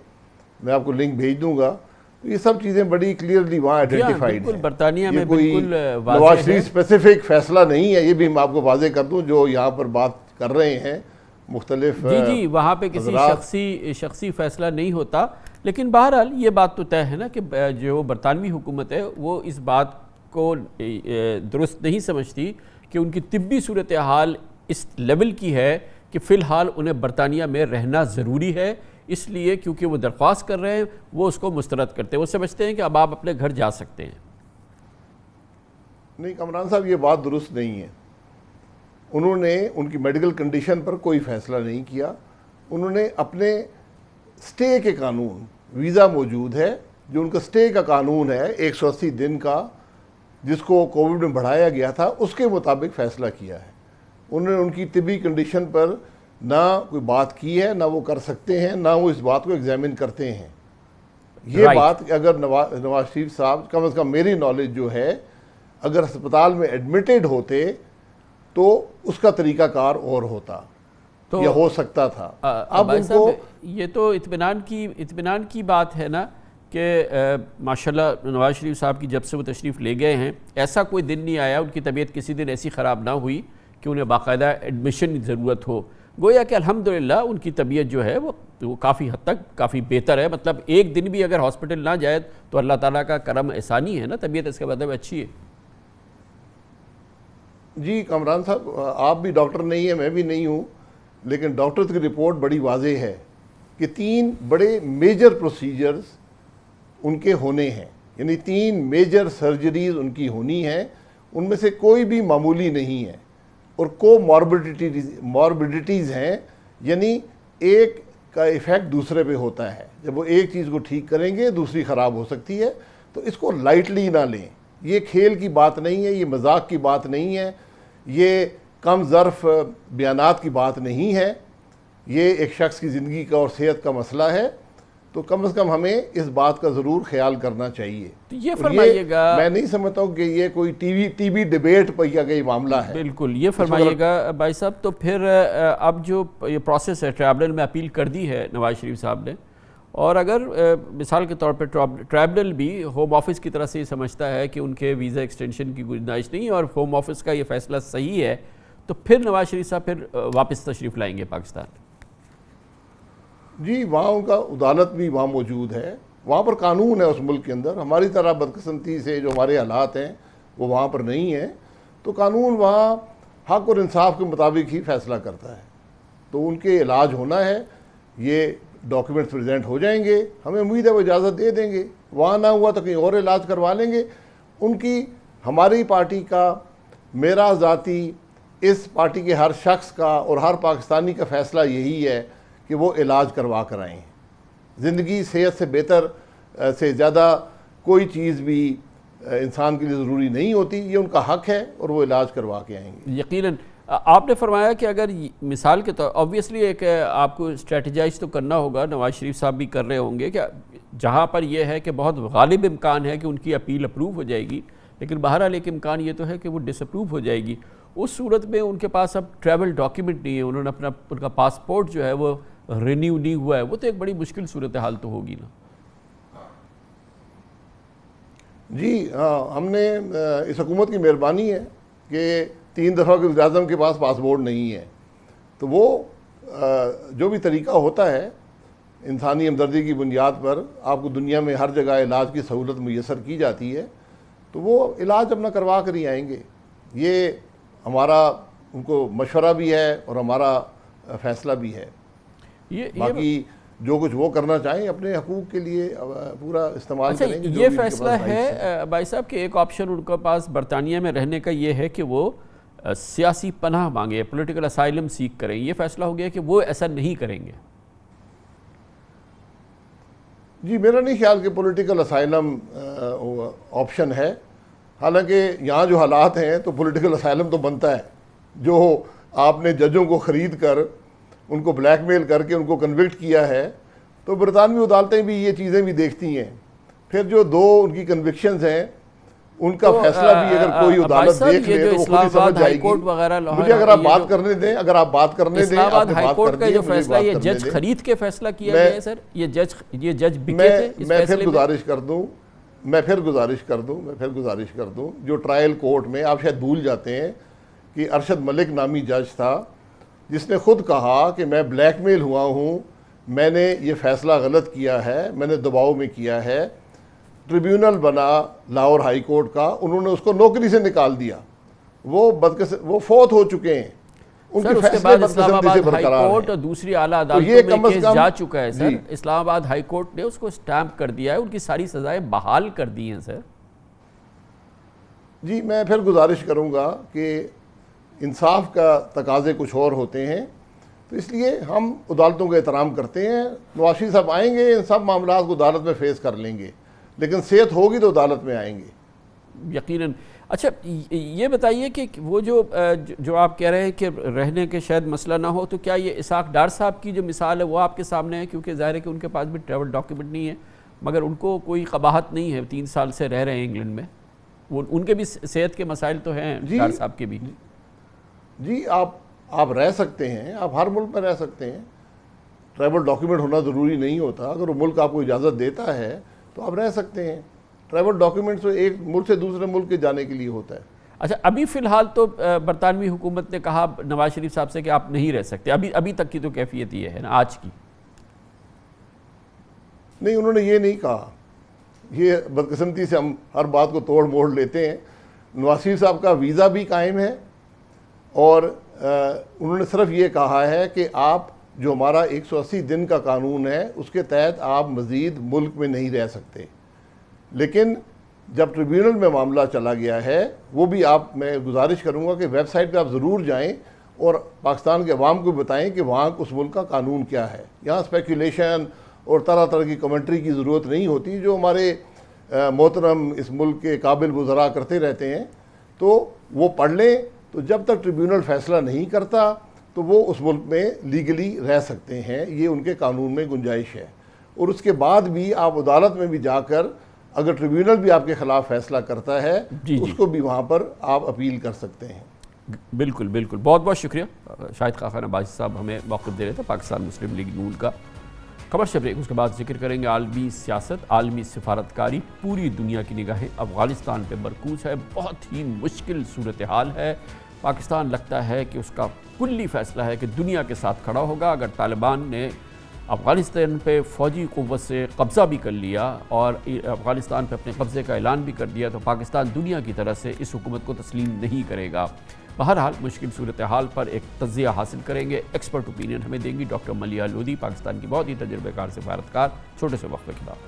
میں آپ کو لنک بھیج دوں گا، تو یہ سب چیزیں بڑی کلیئرلی وہاں آئیڈینٹیفائڈ ہیں۔ برطانیہ میں کوئی نواز شریف اسپیسیفک فیصلہ نہیں ہے، یہ بھی میں آپ کو واضح کر دوں، جو یہاں پر بات کر رہے ہیں مختلف جی وہاں پہ کسی شخصی فیصلہ نہیں ہوتا، لیکن بہرحال یہ بات تو طے ہے نا کہ جو برطانوی حکومت ہے وہ اس بات کو درست نہیں سمجھتی کہ ان کی طبی صورتحال اس لیول کی ہے کہ فی الحال انہیں برطانیہ میں رہنا ضروری ہے، اس لیے کیونکہ وہ درخواست کر رہے ہیں وہ اس کو مسترد کرتے ہیں، وہ سمجھتے ہیں کہ اب آپ اپنے گھر جا سکتے ہیں۔ نہیں کامران صاحب، یہ بات درست نہیں ہے۔ انہوں نے ان کی میڈیکل کنڈیشن پر کوئی فیصلہ نہیں کیا، انہوں نے اپنے سٹے کے قانون، ویزا موجود ہے جو ان کا سٹے کا قانون ہے 180 دن کا، جس کو کووڈ میں بڑھایا گیا تھا، اس کے مطابق فیصلہ کیا ہے۔ انہوں نے ان کی طبی کنڈیشن پر نہ کوئی بات کی ہے، نہ وہ کر سکتے ہیں، نہ وہ اس بات کو ایگزامن کرتے ہیں۔ یہ بات اگر نواز شریف صاحب، کم از کم میری نالج جو ہے، اگر ہسپتال میں ایڈمیٹڈ ہوتے تو اس کا طریقہ کار اور ہوتا یا ہو سکتا تھا۔ اب ان کو یہ تو اطمینان کی بات ہے نا کہ ماشاءاللہ نواز شریف صاحب کی جب سے وہ تشریف لے گئے ہیں، ایسا کوئی دن نہیں آیا ان کی طبیعت کسی دن ایسی خراب نہ ہوئی کہ انہیں باقاعدہ ایڈمیشن کی ضرورت ہو۔ گویا کہ الحمدللہ ان کی طبیعت جو ہے وہ کافی حد تک کافی بہتر ہے، مطلب ایک دن بھی اگر ہاسپٹل نہ جائے تو اللہ تعالیٰ کا کرم احسانی ہے نا، طبیعت اس کے مطلب اچھی ہے۔ جی کامران صاحب، آپ بھی ڈاکٹر نہیں ہیں، میں بھی نہیں ہوں، لیکن ڈاکٹرز کی رپورٹ بڑی واضح ہے کہ 3 بڑے میجر پروسیجرز ان کے ہونے ہیں، یعنی 3 میجر سرجریز ان کی ہونی ہیں، ان میں سے کوئی بھی معمولی نہیں ہے، اور کو ماربیڈیٹیز ہیں، یعنی ایک کا ایفیکٹ دوسرے پہ ہوتا ہے۔ جب وہ ایک چیز کو ٹھیک کریں گے دوسری خراب ہو سکتی ہے، تو اس کو لائٹلی نہ لیں۔ یہ کھیل کی بات نہیں ہے، یہ مذاق کی بات نہیں ہے، یہ کم ظرف بیانات کی بات نہیں ہے، یہ ایک شخص کی زندگی کا اور صحت کا مسئلہ ہے، تو کم از کم ہمیں اس بات کا ضرور خیال کرنا چاہیے۔ یہ فرمائیے گا، میں نہیں سمجھتا ہوں کہ یہ کوئی ٹی وی ڈیبیٹ پر یا کوئی معاملہ ہے۔ بالکل یہ فرمائیے گا بھائی صاحب، تو پھر اب جو یہ پروسیس ہے، ٹریبونل میں اپیل کر دی ہے نواز شریف صاحب نے، اور اگر مثال کے طور پر ٹریبونل بھی ہوم آفس کی طرح سے یہ سمجھتا ہے کہ ان کے ویزا ایکسٹینشن کی گنجائش نہیں ہے اور ہوم آفس کا یہ فیصلہ صحیح ہے، تو پھر نواز شریف صاحب پھر واپس تشریف لائیں گے پاکستان؟ جی وہاں ان کا عدالت بھی وہاں موجود ہے، وہاں پر قانون ہے اس ملک کے اندر۔ ہماری طرح بدقسمتی سے جو ہمارے حالات ہیں وہ وہاں پر نہیں ہیں، تو قانون وہاں حق اور انصاف کے مطابق ہی فیصلہ کرتا ہے۔ تو ان کے علاج ہونا ہے، یہ ڈاکیومنٹس پریزنٹ ہو جائیں گے، ہمیں امید ہے وہ اجازت دے دیں گے، وہاں نہ ہوا تو کہیں اور علاج کروا لیں گے۔ ان کی، ہماری پارٹی کا، میرا ذاتی، اس پارٹی کے ہر شخص کا اور ہر پاکستانی کا فیصلہ یہی ہے کہ وہ علاج کروا کر آئیں۔ زندگی صحت سے بہتر سے زیادہ کوئی چیز بھی انسان کے لیے ضروری نہیں ہوتی، یہ ان کا حق ہے اور وہ علاج کروا کے آئیں گے۔ یقیناً آپ نے فرمایا کہ اگر مثال کے طور آبویسلی ایک آپ کو اسٹریٹجائز تو کرنا ہوگا، نواز شریف صاحب بھی کر رہے ہوں گے، کہ جہاں پر یہ ہے کہ بہت غالب امکان ہے کہ ان کی اپیل اپروو ہو جائے گی، لیکن بہرحال ایک امکان یہ تو ہے کہ وہ ڈس اپروو ہو جائے گی. اس صورت میں ان کے پاس اب ٹریول ڈاکیومنٹ نہیں ہے, انہوں نے ان کا پاسپورٹ جو ہے وہ رینیو نہیں ہوا ہے, وہ تو ایک بڑی مشکل صورتحال تو ہوگی نا. جی ہم نے اس حکومت کی مہربانی ہے کہ 3 دفعہ کے وزیر اعظم کے پاس پاسپورٹ نہیں ہے, تو وہ جو بھی طریقہ ہوتا ہے انسانی ہمدردی کی بنیاد پر آپ کو دنیا میں ہر جگہ علاج کی سہولت میسر کی جاتی ہے, تو وہ علاج اپنا کروا کر ہی آئیں گے. یہ ہمارا ان کو مشورہ بھی ہے اور ہمارا فیصلہ بھی ہے. باقی جو کچھ وہ کرنا چاہیں اپنے حقوق کے لیے پورا استعمال کریں گے. یہ فیصلہ ہے بھائی صاحب کہ ایک آپشن ان کے پاس برطانیہ میں رہنے کا یہ ہے کہ وہ سیاسی پناہ مانگے, پولیٹیکل اسائلم سیک کریں. یہ فیصلہ ہو گیا کہ وہ ایسا نہیں کریں گے. جی میرا نہیں خیال کہ پولیٹیکل اسائلم آپشن ہے, حالانکہ یہاں جو حالات ہیں تو پولیٹیکل اسائلم تو بنتا ہے. جو آپ نے ججوں کو خرید کر ان کو بلیک میل کر کے ان کو کنوکٹ کیا ہے, تو برطانوی عدالتیں بھی یہ چیزیں بھی دیکھی ہیں. پھر جو 2 ان کی کنوکشنز ہیں ان کا فیصلہ بھی اگر کوئی عدالت دیکھ لے تو وہ خود ہی سمجھ جائے گی. مجھے اگر آپ بات کرنے دیں, اسلام آباد ہائی کورٹ کا جو فیصلہ یہ جج خرید کے فیصلہ کیا گیا ہے سر, یہ جج بکے تھے. میں پھر گزارش کر دوں جو ٹرائل کورٹ میں آپ شاید بھول جاتے ہیں کہ ارشد ملک نامی جج تھا جس نے خود کہا کہ میں بلیک میل ہوا ہوں, میں نے یہ فیصلہ غلط کیا ہے, میں نے دباؤ میں کیا ہے. ٹریبیونل بنا لاہور ہائی کورٹ کا, انہوں نے اس کو نوکری سے نکال دیا. وہ فوت ہو چکے ہیں, ان کے فیصلے اسلام آباد ہائی کورٹ اور دوسری اعلیٰ عدالتوں میں کیس جا چکا ہے سر. اسلام آباد ہائی کورٹ نے اس کو سٹیمپ کر دیا ہے, ان کی ساری سزائیں بحال کر دی ہیں سر. جی میں پھر گزارش کروں گا کہ انصاف کا تقاضے کچھ اور ہوتے ہیں, تو اس لیے ہم عدالتوں کا احترام کرتے ہیں. نواز شریف صاحب آئیں گے, ان سب معاملات کو عدالت میں فیس کر لیں گے, لیکن صحت ہوگی تو عدالت میں آئیں گے یقیناً. اچھا یہ بتائیے کہ وہ جو آپ کہہ رہے ہیں کہ رہنے کے شاید مسئلہ نہ ہو, تو کیا یہ اسحاق ڈار صاحب کی جو مثال ہے وہ آپ کے سامنے ہے؟ کیونکہ ظاہر ہے کہ ان کے پاس بھی ٹریول ڈاکیومنٹ نہیں ہے, مگر ان کو کوئی قباحت نہیں ہے, 3 سال سے رہ رہے ہیں انگلینڈ میں. وہ ان کے بھی صحت کے مسائل تو ہیں ڈار صاحب کے بھی. جی آپ رہ سکتے ہیں, آپ ہر ملک میں رہ سکتے ہیں. ٹریول ڈاکیومنٹ ہونا ضروری نہیں ہوتا, اگر وہ ملک آپ کو اجازت دیتا ہے تو آپ رہ سکتے ہیں. ٹریول ڈاکیومنٹ ایک ملک سے دوسرے ملک کے جانے کے لیے ہوتا ہے. اچھا ابھی فی الحال تو برطانوی حکومت نے کہا نواز شریف صاحب سے کہ آپ نہیں رہ سکتے, ابھی تک کی تو کیفیت یہ ہے نا آج کی. نہیں, انہوں نے یہ نہیں کہا. یہ بدقسمتی سے ہم ہر بات کو توڑ موڑ لیتے ہیں. نواز شریف صاحب کا ویزا بھی قائم ہے, اور انہوں نے صرف یہ کہا ہے کہ آپ جو ہمارا 180 دن کا قانون ہے اس کے تحت آپ مزید ملک میں نہیں رہ سکتے. لیکن جب ٹریبیونل میں معاملہ چلا گیا ہے, وہ بھی میں گزارش کروں گا کہ ویب سائٹ پہ آپ ضرور جائیں اور پاکستان کے عوام کو بتائیں کہ وہاں اس ملک کا قانون کیا ہے. یہاں اسپیکولیشن اور طرح طرح کی کمنٹری کی ضرورت نہیں ہوتی جو ہمارے محترم اس ملک کے قابل وزراء کرتے رہتے ہیں. تو وہ پڑھ لیں, تو جب تک ٹریبیونل فیصلہ نہیں کرتا تو وہ اس ملک میں لیگلی رہ سکتے ہیں, یہ ان کے قانون میں گنجائش ہے. اور اس کے بعد بھی آپ عدالت میں بھی جا کر اگر ٹریبیونل بھی آپ کے خلاف فیصلہ کرتا ہے اس کو بھی وہاں پر آپ اپیل کر سکتے ہیں. بالکل بالکل, بہت بہت شکریہ شاہد خاقان عباسی صاحب ہمیں موقف دے رہے تھے پاکستان مسلم لیگ نون کا. خبر بریک, اس کے بعد ذکر کریں گے عالمی سیاست, عالمی سفارتکاری. پوری دنیا کی نگاہیں افغانستان پہ مرکوز ہے, بہت ہی مشکل صورتحال ہے. پاکستان لگتا ہے کہ اس کا کلی فیصلہ ہے کہ دنیا کے ساتھ کھڑا ہوگا. اگر طالبان نے افغانستان پہ فوجی قوت سے قبضہ بھی کر لیا اور افغانستان پہ اپنے قبضے کا اعلان بھی کر دیا تو پاکستان دنیا کی طرح سے اس حکومت کو تسلیم نہیں کرے گا. بہرحال مشکل صورتحال پر ایک تجزیہ حاصل کریں گے, ایکسپرٹ اوپینین ہمیں دیں گی ڈاکٹر ملیہ لودھی, پاکستان کی بہت ہی تجربہ کار سفارتکار. چھوٹے سے وقفے کے بعد.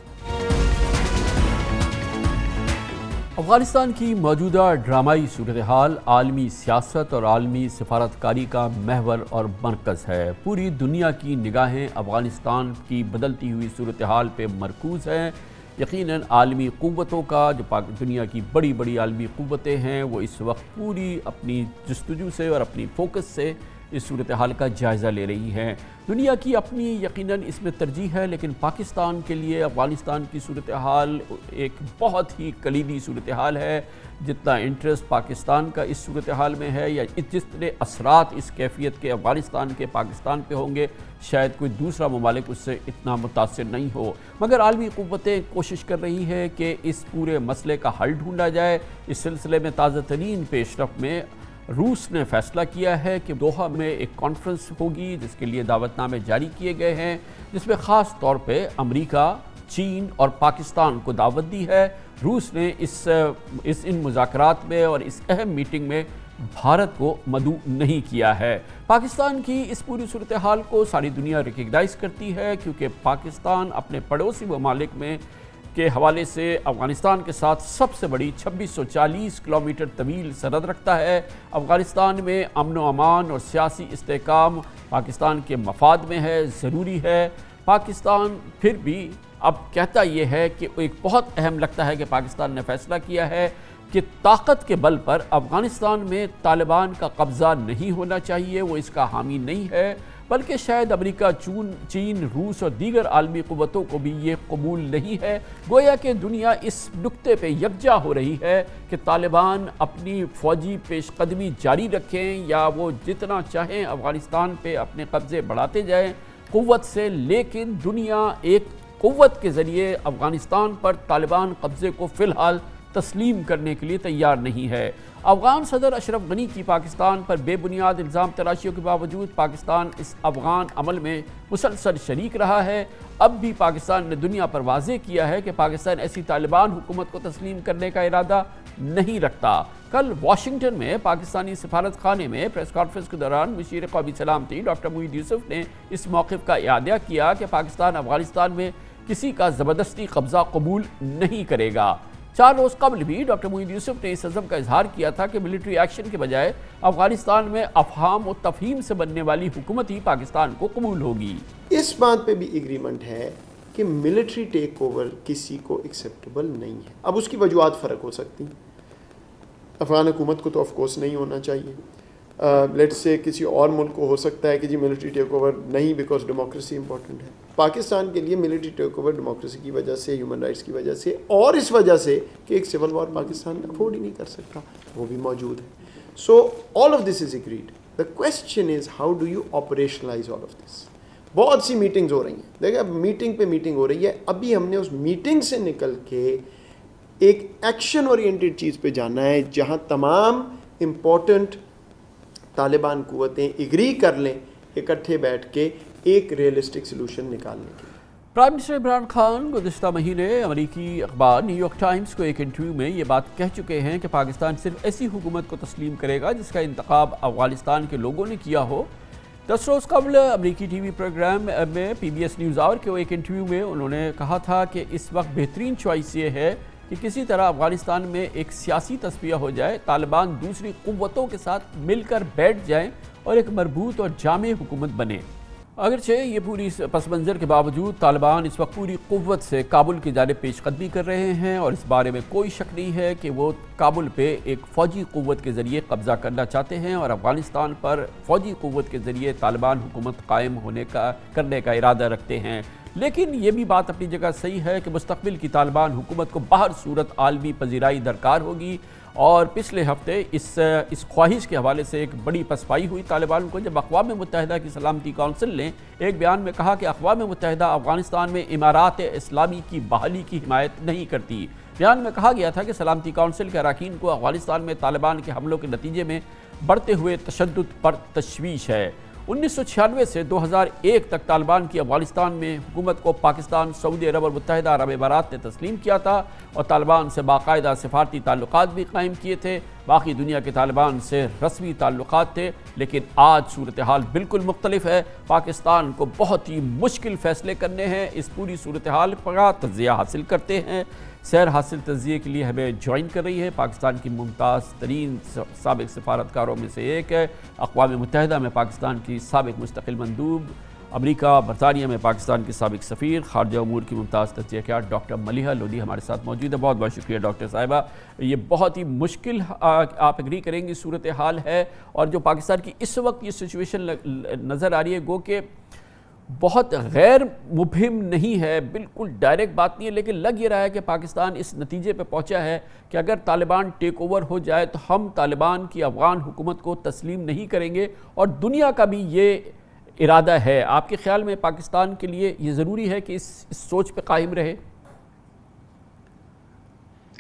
افغانستان کی موجودہ ڈرامائی صورتحال عالمی سیاست اور عالمی سفارتکاری کا محور اور مرکز ہے. پوری دنیا کی نگاہیں افغانستان کی بدلتی ہوئی صورتحال پہ مرکوز ہیں. یقیناً عالمی قوتوں کا جو دنیا کی بڑی بڑی عالمی قوتیں ہیں وہ اس وقت پوری اپنی جستجو سے اور اپنی فوکس سے اس صورتحال کا جائزہ لے رہی ہیں۔ دنیا کی اپنی یقیناً اس میں ترجیح ہے، لیکن پاکستان کے لیے افغانستان کی صورتحال ایک بہت ہی کلیدی صورتحال ہے۔ جتنا انٹرسٹ پاکستان کا اس صورتحال میں ہے یا جتنے اثرات اس کیفیت کے افغانستان کے پاکستان پہ ہوں گے، شاید کوئی دوسرا ممالک اس سے اتنا متاثر نہیں ہو، مگر عالمی قوتیں کوشش کر رہی ہیں کہ اس پورے مسئلے کا حل ڈھونڈا جائے۔ اس سلسلے میں تازہ ترین پیش رفت میں روس نے فیصلہ کیا ہے کہ دوحہ میں ایک کانفرنس ہوگی جس کے لیے دعوت نامے جاری کیے گئے ہیں، جس میں خاص طور پہ امریکہ، چین اور پاکستان کو دعوت دی ہے۔ روس نے ان مذاکرات میں اور اس اہم میٹنگ میں بھارت کو مدعو نہیں کیا ہے۔ پاکستان کی اس پوری صورتحال کو ساری دنیا ریکگنائز کرتی ہے، کیونکہ پاکستان اپنے پڑوسی ممالک میں کے حوالے سے افغانستان کے ساتھ سب سے بڑی 2640 کلومیٹر طویل سرحد رکھتا ہے۔ افغانستان میں امن و امان اور سیاسی استحکام پاکستان کے مفاد میں ہے، ضروری ہے۔ پاکستان پھر بھی اب کہتا یہ ہے کہ ایک بہت اہم لگتا ہے کہ پاکستان نے فیصلہ کیا ہے کہ طاقت کے بل پر افغانستان میں طالبان کا قبضہ نہیں ہونا چاہیے، وہ اس کا حامی نہیں ہے، بلکہ شاید امریکہ، چین، روس اور دیگر عالمی قوتوں کو بھی یہ قبول نہیں ہے۔ گویا کہ دنیا اس نقطے پہ یکجا ہو رہی ہے کہ طالبان اپنی فوجی پیش قدمی جاری رکھیں یا وہ جتنا چاہیں افغانستان پہ اپنے قبضے بڑھاتے جائیں قوت سے، لیکن دنیا ایک قوت کے ذریعے افغانستان پر طالبان قبضے کو فی الحال تسلیم کرنے کے لیے تیار نہیں ہے۔ افغان صدر اشرف غنی کی پاکستان پر بے بنیاد الزام تراشیوں کے باوجود پاکستان اس افغان عمل میں مسلسل شریک رہا ہے۔ اب بھی پاکستان نے دنیا پر واضح کیا ہے کہ پاکستان ایسی طالبان حکومت کو تسلیم کرنے کا ارادہ نہیں رکھتا۔ کل واشنگٹن میں پاکستانی سفارت خانے میں پریس کانفرنس کے دوران مشیر قومی سلامتی ڈاکٹر موحد یوسف نے اس موقف کا اعادہ کیا کہ پاکستان افغانستان میں کسی کا زبردستی قبضہ قبول نہیں کرے گا۔ 4 روز قبل بھی ڈاکٹر موحد یوسف نے اس عزم کا اظہار کیا تھا کہ ملٹری ایکشن کے بجائے افغانستان میں افہام و تفہیم سے بننے والی حکومت ہی پاکستان کو قبول ہوگی۔ اس بات پہ بھی ایگریمنٹ ہے کہ ملٹری ٹیک اوور کسی کو ایکسیپٹیبل نہیں ہے۔ اب اس کی وجوہات فرق ہو سکتی ہیں۔ افغان حکومت کو تو آف کورس نہیں ہونا چاہیے۔ لیٹس سے کسی اور ملک کو ہو سکتا ہے کہ جی ملٹری ٹیک اوور نہیں، بیکاز ڈیموکریسی امپورٹنٹ ہے۔ پاکستان کے لیے ملٹری ٹیک اوور ڈیموکریسی کی وجہ سے، ہیومن رائٹس کی وجہ سے اور اس وجہ سے کہ ایک سول وار پاکستان افورڈ ہی نہیں کر سکتا، وہ بھی موجود ہے۔ So all of this is agreed. The question is how do you operationalize all of this. بہت سی میٹنگز ہو رہی ہیں، دیکھیں اب میٹنگ پہ میٹنگ ہو رہی ہے، ابھی ہم نے اس میٹنگ سے نکل کے ایک ایکشن اورینٹڈ چیز پہ جانا ہے جہاں تمام امپورٹنٹ طالبان قوتیں اگری کر لیں اکٹھے بیٹھ کے ایک ریئلسٹک سلوشن نکالنے کے۔ پرائم منسٹر عمران خان گزشتہ مہینے امریکی اخبار نیو یارک ٹائمز کو ایک انٹرویو میں یہ بات کہہ چکے ہیں کہ پاکستان صرف ایسی حکومت کو تسلیم کرے گا جس کا انتخاب افغانستان کے لوگوں نے کیا ہو۔ 10 روز قبل امریکی ٹی وی پروگرام میں PBS نیوز آور کے ایک انٹرویو میں انہوں نے کہا تھا کہ اس وقت بہترین چوائس یہ ہے کہ کسی طرح افغانستان میں ایک سیاسی تصفیہ ہو جائے، طالبان دوسری قوتوں کے ساتھ مل کر بیٹھ جائیں اور ایک مربوط اور جامع حکومت بنے۔ اگرچہ یہ پوری پس منظر کے باوجود طالبان اس وقت پوری قوت سے کابل کی جانب پیش قدمی کر رہے ہیں اور اس بارے میں کوئی شک نہیں ہے کہ وہ کابل پہ ایک فوجی قوت کے ذریعے قبضہ کرنا چاہتے ہیں اور افغانستان پر فوجی قوت کے ذریعے طالبان حکومت قائم کرنے کا ارادہ رکھتے ہیں۔ لیکن یہ بھی بات اپنی جگہ صحیح ہے کہ مستقبل کی طالبان حکومت کو بہر صورت عالمی پذیرائی درکار ہوگی، اور پچھلے ہفتے اس خواہش کے حوالے سے ایک بڑی پسپائی ہوئی طالبان کو جب اقوام متحدہ کی سلامتی کونسل نے ایک بیان میں کہا کہ اقوام متحدہ افغانستان میں امارات اسلامی کی بحالی کی حمایت نہیں کرتی۔ بیان میں کہا گیا تھا کہ سلامتی کونسل کے اراکین کو افغانستان میں طالبان کے حملوں کے نتیجے میں بڑھتے ہوئے تشدد پر تشویش ہے۔ 1996 سے 2001 تک طالبان کی افغانستان میں حکومت کو پاکستان، سعودی عرب اور متحدہ عرب امارات نے تسلیم کیا تھا اور طالبان سے باقاعدہ سفارتی تعلقات بھی قائم کیے تھے۔ باقی دنیا کے طالبان سے رسمی تعلقات تھے، لیکن آج صورتحال بالکل مختلف ہے۔ پاکستان کو بہت ہی مشکل فیصلے کرنے ہیں۔ اس پوری صورتحال پر تجزیہ حاصل کرتے ہیں۔ سیر حاصل تجزیے کے لیے ہمیں جوائن کر رہی ہے پاکستان کی ممتاز ترین سابق سفارتکاروں میں سے ایک ہے، اقوام متحدہ میں پاکستان کی سابق مستقل مندوب امریکہ برطانیہ میں پاکستان کے سابق سفیر خارجہ امور کی ممتاز تجزیہ کار ڈاکٹر ملیحہ لودھی ہمارے ساتھ موجود ہے. بہت بہت شکریہ ڈاکٹر صاحبہ. یہ بہت ہی مشکل آپ ایگری کریں گی صورتحال ہے, اور جو پاکستان کی اس وقت یہ سچویشن نظر آ رہی ہے گو کہ بہت غیر مبہم نہیں ہے, بالکل ڈائریکٹ بات نہیں ہے, لیکن لگ یہ رہا ہے کہ پاکستان اس نتیجے پہ پہنچا ہے کہ اگر طالبان ٹیک اوور ہو جائے تو ہم طالبان کی افغان حکومت کو تسلیم نہیں کریں گے, اور دنیا کا بھی یہ ارادہ ہے. آپ کے خیال میں پاکستان کے لیے یہ ضروری ہے کہ اس سوچ پہ قائم رہے؟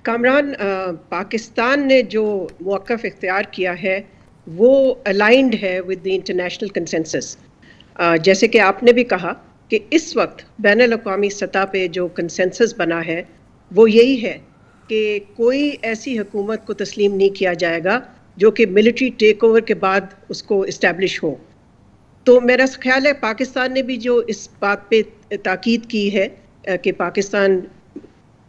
کامران, پاکستان نے جو موقف اختیار کیا ہے وہ الائنڈ ہے ود دی انٹرنیشنل کنسنسس. جیسے کہ آپ نے بھی کہا کہ اس وقت بین الاقوامی سطح پہ جو کنسنسس بنا ہے وہ یہی ہے کہ کوئی ایسی حکومت کو تسلیم نہیں کیا جائے گا جو کہ ملٹری ٹیک اوور کے بعد اس کو اسٹیبلش ہو. تو میرا خیال ہے پاکستان نے بھی جو اس بات پہ تاکید کی ہے کہ پاکستان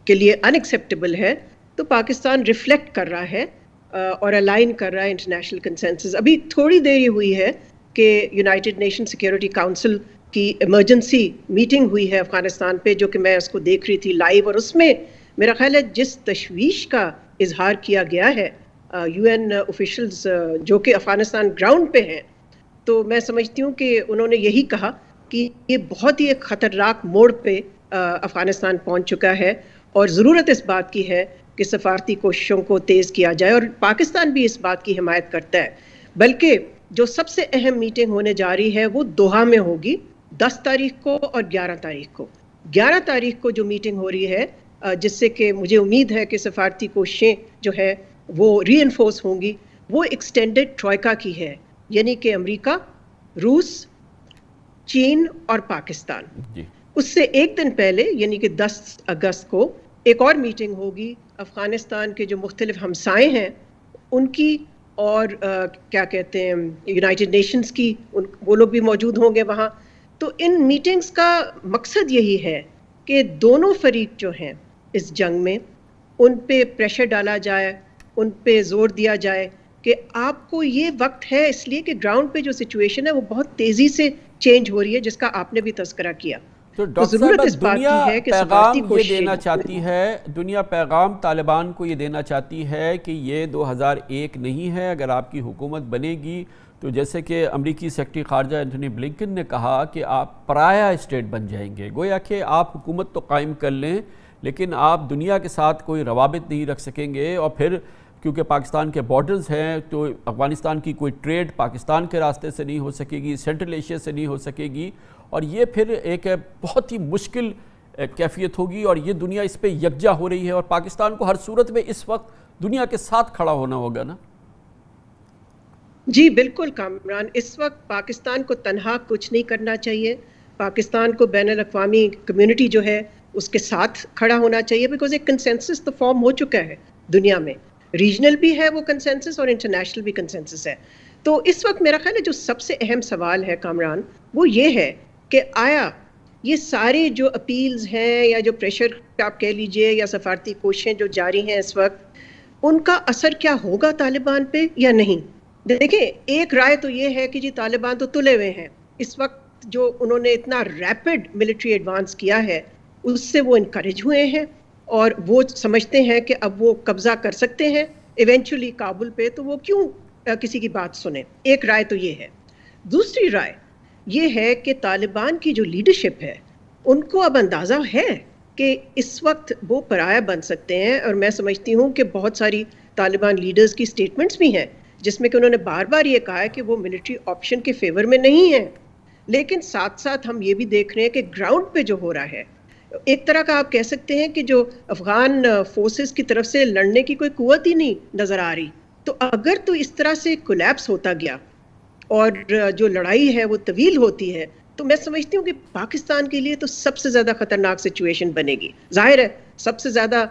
کے لیے ان ایکسیپٹیبل ہے, تو پاکستان ریفلیکٹ کر رہا ہے اور الائن کر رہا ہے انٹرنیشنل کنسنسس. ابھی تھوڑی دیر ہی ہوئی ہے کہ یونائٹڈ نیشن سیکیورٹی کاؤنسل کی ایمرجنسی میٹنگ ہوئی ہے افغانستان پہ, جو کہ میں اس کو دیکھ رہی تھی لائیو, اور اس میں میرا خیال ہے جس تشویش کا اظہار کیا گیا ہے یو این اوفیشلز جو کہ افغانستان گراؤنڈ پہ ہیں, تو میں سمجھتی ہوں کہ انہوں نے یہی کہا کہ یہ بہت ہی ایک خطرناک موڑ پہ افغانستان پہنچ چکا ہے, اور ضرورت اس بات کی ہے کہ سفارتی کوششوں کو تیز کیا جائے, اور پاکستان بھی اس بات کی حمایت کرتا ہے. بلکہ جو سب سے اہم میٹنگ ہونے جا رہی ہے وہ دوحہ میں ہوگی 10 تاریخ کو اور 11 تاریخ کو. 11 تاریخ کو جو میٹنگ ہو رہی ہے, جس سے کہ مجھے امید ہے کہ سفارتی کوششیں جو ہے وہ ری انفورس ہوں گی, وہ ایکسٹینڈڈ ٹروئکا کی ہے, یعنی کہ امریکہ, روس, چین اور پاکستان. اس سے ایک دن پہلے یعنی کہ 10 اگست کو ایک اور میٹنگ ہوگی افغانستان کے جو مختلف ہمسائے ہیں ان کی, اور کیا کہتے ہیں یونائٹڈ نیشنز کی, وہ لوگ بھی موجود ہوں گے وہاں. تو ان میٹنگز کا مقصد یہی ہے کہ دونوں فریق جو ہیں اس جنگ میں ان پہ پریشر ڈالا جائے, ان پہ زور دیا جائے کہ آپ کو یہ وقت ہے, اس لیے کہ گراؤنڈ پہ جو سچویشن ہے وہ بہت تیزی سے چینج ہو رہی ہے, جس کا آپ نے بھی تذکرہ کیا. تو ڈاکٹر صاحب, دنیا پیغام یہ دینا چاہتی ہے, دنیا پیغام طالبان کو یہ دینا چاہتی ہے کہ یہ 2001 نہیں ہے. اگر آپ کی حکومت بنے گی تو جیسے کہ امریکی سیکرٹری خارجہ اینتھونی بلنکن نے کہا کہ آپ پرایا اسٹیٹ بن جائیں گے, گویا کہ آپ حکومت تو قائم کر لیں لیکن آپ دنیا کے ساتھ کوئی روابط نہیں رکھ سکیں گے, اور پھر کیونکہ پاکستان کے بارڈرز ہیں تو افغانستان کی کوئی ٹریڈ پاکستان کے راستے سے نہیں ہو سکے گی, سینٹرل ایشیا سے نہیں ہو سکے گی, اور یہ پھر ایک بہت ہی مشکل کیفیت ہوگی, اور یہ دنیا اس پہ یکجا ہو رہی ہے, اور پاکستان کو ہر صورت میں اس وقت دنیا کے ساتھ کھڑا ہونا ہوگا نا. جی بالکل کامران, اس وقت پاکستان کو تنہا کچھ نہیں کرنا چاہیے, پاکستان کو بین الاقوامی کمیونٹی جو ہے اس کے ساتھ کھڑا ہونا چاہیے, بیکاز ایک کنسنسس تو فارم ہو چکا ہے دنیا میں, ریجنل بھی ہے وہ کنسنسس اور انٹرنیشنل بھی کنسنسس ہے. تو اس وقت میرا خیال ہے جو سب سے اہم سوال ہے کامران وہ یہ ہے کہ آیا یہ سارے جو اپیلز ہیں یا جو پریشر آپ کہہ لیجئے یا سفارتی کوششیں جو جاری ہیں اس وقت, ان کا اثر کیا ہوگا طالبان پہ یا نہیں. دیکھیں, ایک رائے تو یہ ہے کہ جی طالبان تو تلے ہوئے ہیں اس وقت, جو انہوں نے اتنا ریپڈ ملٹری ایڈوانس کیا ہے اس سے وہ انکریج ہوئے ہیں, اور وہ سمجھتے ہیں کہ اب وہ قبضہ کر سکتے ہیں ایونچولی کابل پہ, تو وہ کیوں کسی کی بات سنیں. ایک رائے تو یہ ہے. دوسری رائے یہ ہے کہ طالبان کی جو لیڈرشپ ہے ان کو اب اندازہ ہے کہ اس وقت وہ پرایا بن سکتے ہیں, اور میں سمجھتی ہوں کہ بہت ساری طالبان لیڈرز کی سٹیٹمنٹس بھی ہیں جس میں کہ انہوں نے بار بار یہ کہا ہے کہ وہ ملٹری آپشن کے فیور میں نہیں ہیں, لیکن ساتھ ساتھ ہم یہ بھی دیکھ رہے ہیں کہ گراؤنڈ پہ جو ہو رہا ہے, ایک طرح کا آپ کہہ سکتے ہیں کہ جو افغان فورسز کی طرف سے لڑنے کی کوئی قوت ہی نہیں نظر آ رہی. تو اگر تو اس طرح سے کولیپس ہوتا گیا اور جو لڑائی ہے وہ طویل ہوتی ہے, تو میں سمجھتی ہوں کہ پاکستان کے لیے تو سب سے زیادہ خطرناک سچویشن بنے گی. ظاہر ہے سب سے زیادہ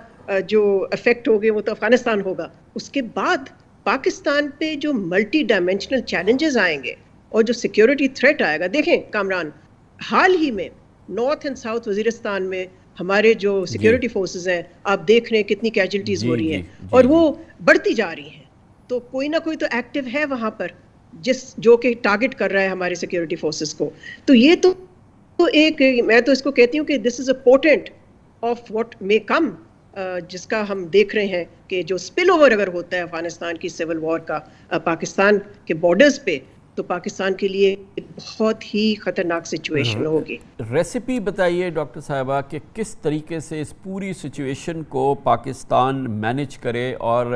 جو افیکٹ ہوگے وہ تو افغانستان ہوگا, اس کے بعد پاکستان پہ جو ملٹی ڈائمینشنل چیلنجز آئیں گے اور جو سیکیورٹی تھریٹ آئے گا. دیکھیں کامران, حال ہی میں نارتھ اینڈ ساؤتھ وزیرستان میں ہمارے جو سیکیورٹی فورسز ہیں, آپ دیکھ رہے ہیں کتنی کیجلٹیز ہو رہی ہیں اور وہ بڑھتی جا رہی ہیں. تو کوئی نہ کوئی تو ایکٹیو ہے وہاں پر جو کہ ٹارگٹ کر رہا ہے ہمارے سیکیورٹی فورسز کو. تو یہ تو تو ایک میں تو اس کو کہتی ہوں کہ دس از اے پورٹنٹ آف واٹ مے کم، جس کا ہم دیکھ رہے ہیں کہ جو سپل اوور اگر ہوتا ہے افغانستان کی سول وار کا پاکستان کے بارڈرز پہ، تو پاکستان کے لیے بہت ہی خطرناک سچویشن ہوگی۔ ریسیپی بتائیے ڈاکٹر صاحبہ کہ کس طریقے سے اس پوری سچویشن کو پاکستان مینیج کرے اور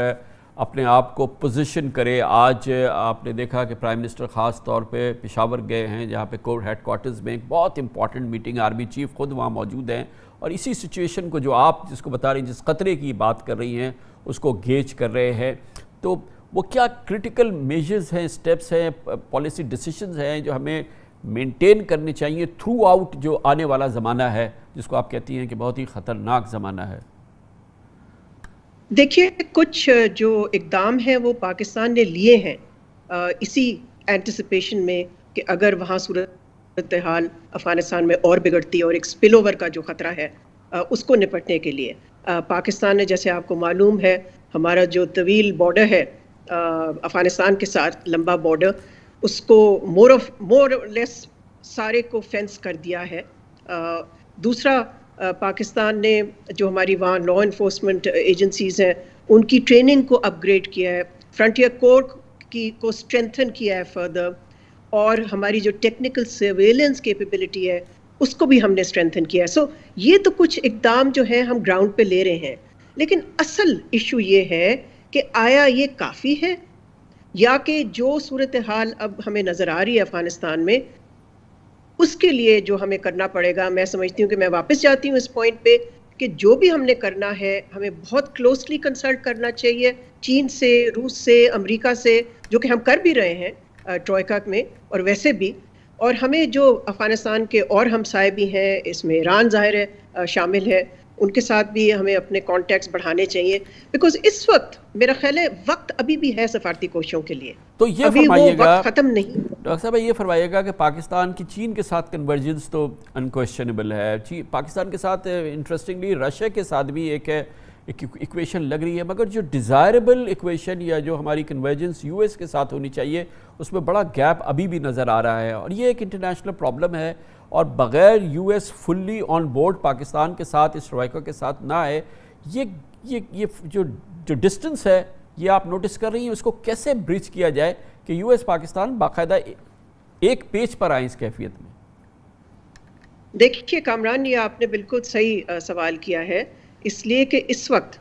اپنے آپ کو پوزیشن کرے۔ آج آپ نے دیکھا کہ پرائم منسٹر خاص طور پہ پشاور گئے ہیں، جہاں پہ کور ہیڈ کوارٹرز میں ایک بہت امپورٹنٹ میٹنگ، آرمی چیف خود وہاں موجود ہیں، اور اسی سچویشن کو جو آپ جس کو بتا رہی ہیں، جس خطرے کی بات کر رہی ہیں، اس کو گیج کر رہے ہیں، تو وہ کیا کرٹیکل میجرز ہیں، سٹیپس ہیں، پالیسی ڈیسیشنز ہیں جو ہمیں مینٹین کرنے چاہیے تھرو آؤٹ جو آنے والا زمانہ ہے، جس کو آپ کہتی ہیں کہ بہت ہی خطرناک زمانہ ہے؟ دیکھیے، کچھ جو اقدام ہیں وہ پاکستان نے لیے ہیں اسی اینٹیسپیشن میں کہ اگر وہاں صورتحال افغانستان میں اور بگڑتی ہے اور ایک سپل اوور کا جو خطرہ ہے اس کو نپٹنے کے لیے پاکستان نے، جیسے آپ کو معلوم ہے، ہمارا جو طویل بارڈر ہے افغانستان کے ساتھ، لمبا بارڈر، اس کو مور لیس سارے کو فینس کر دیا ہے۔ دوسرا، پاکستان نے جو ہماری وہاں لا انفورسمنٹ ایجنسیز ہیں ان کی ٹریننگ کو اپ گریڈ کیا ہے، فرنٹیئر کور کو اسٹرینتھن کیا ہے فردر، اور ہماری جو ٹیکنیکل سرویلنس کیپیبلٹی ہے اس کو بھی ہم نے اسٹرینتھن کیا ہے۔ سو یہ تو کچھ اقدام جو ہیں ہم گراؤنڈ پہ لے رہے ہیں، لیکن اصل ایشو یہ ہے کہ آیا یہ کافی ہے، یا کہ جو صورتحال اب ہمیں نظر آ رہی ہے افغانستان میں، اس کے لیے جو ہمیں کرنا پڑے گا، میں سمجھتی ہوں کہ میں واپس جاتی ہوں اس پوائنٹ پہ کہ جو بھی ہم نے کرنا ہے ہمیں بہت کلوزلی کنسلٹ کرنا چاہیے چین سے، روس سے، امریکہ سے، جو کہ ہم کر بھی رہے ہیں ٹروئکا میں، اور ویسے بھی، اور ہمیں جو افغانستان کے اور ہمسائے بھی ہیں، اس میں ایران ظاہر ہے شامل ہے، ان کے ساتھ بھی ہمیں اپنے کانٹیکٹس بڑھانے چاہیے، بیکاز اس وقت میرا خیال ہے وقت ابھی بھی ہے سفارتی کوششوں کے لیے، تو یہ ابھی وہ وقت ختم نہیں۔ ڈاکٹر صاحب یہ فرمائیے گا کہ پاکستان کی چین کے ساتھ کنورجنس تو انکویسچنیبل ہے، پاکستان کے ساتھ انٹرسٹنگلی رشیا کے ساتھ بھی ایک ایکویشن لگ رہی ہے، مگر جو ڈیزائربل ایکویشن یا جو ہماری کنورجنس یو ایس کے ساتھ ہونی چاہیے اس میں بڑا گیپ ابھی بھی نظر آ رہا ہے، اور یہ ایک انٹرنیشنل پرابلم ہے، اور بغیر U S fully on board Pakistan کے ساتھ اس ٹروئکا کے ساتھ نہ آئے، یہ جو ڈسٹنس ہے یہ آپ نوٹس کر رہی ہیں، اس کو کیسے برج کیا جائے کہ یو ایس پاکستان باقاعدہ ایک پیج پر آئیں اس کیفیت میں؟ دیکھیے کامران، یہ آپ نے بالکل صحیح سوال کیا ہے، اس لیے کہ اس وقت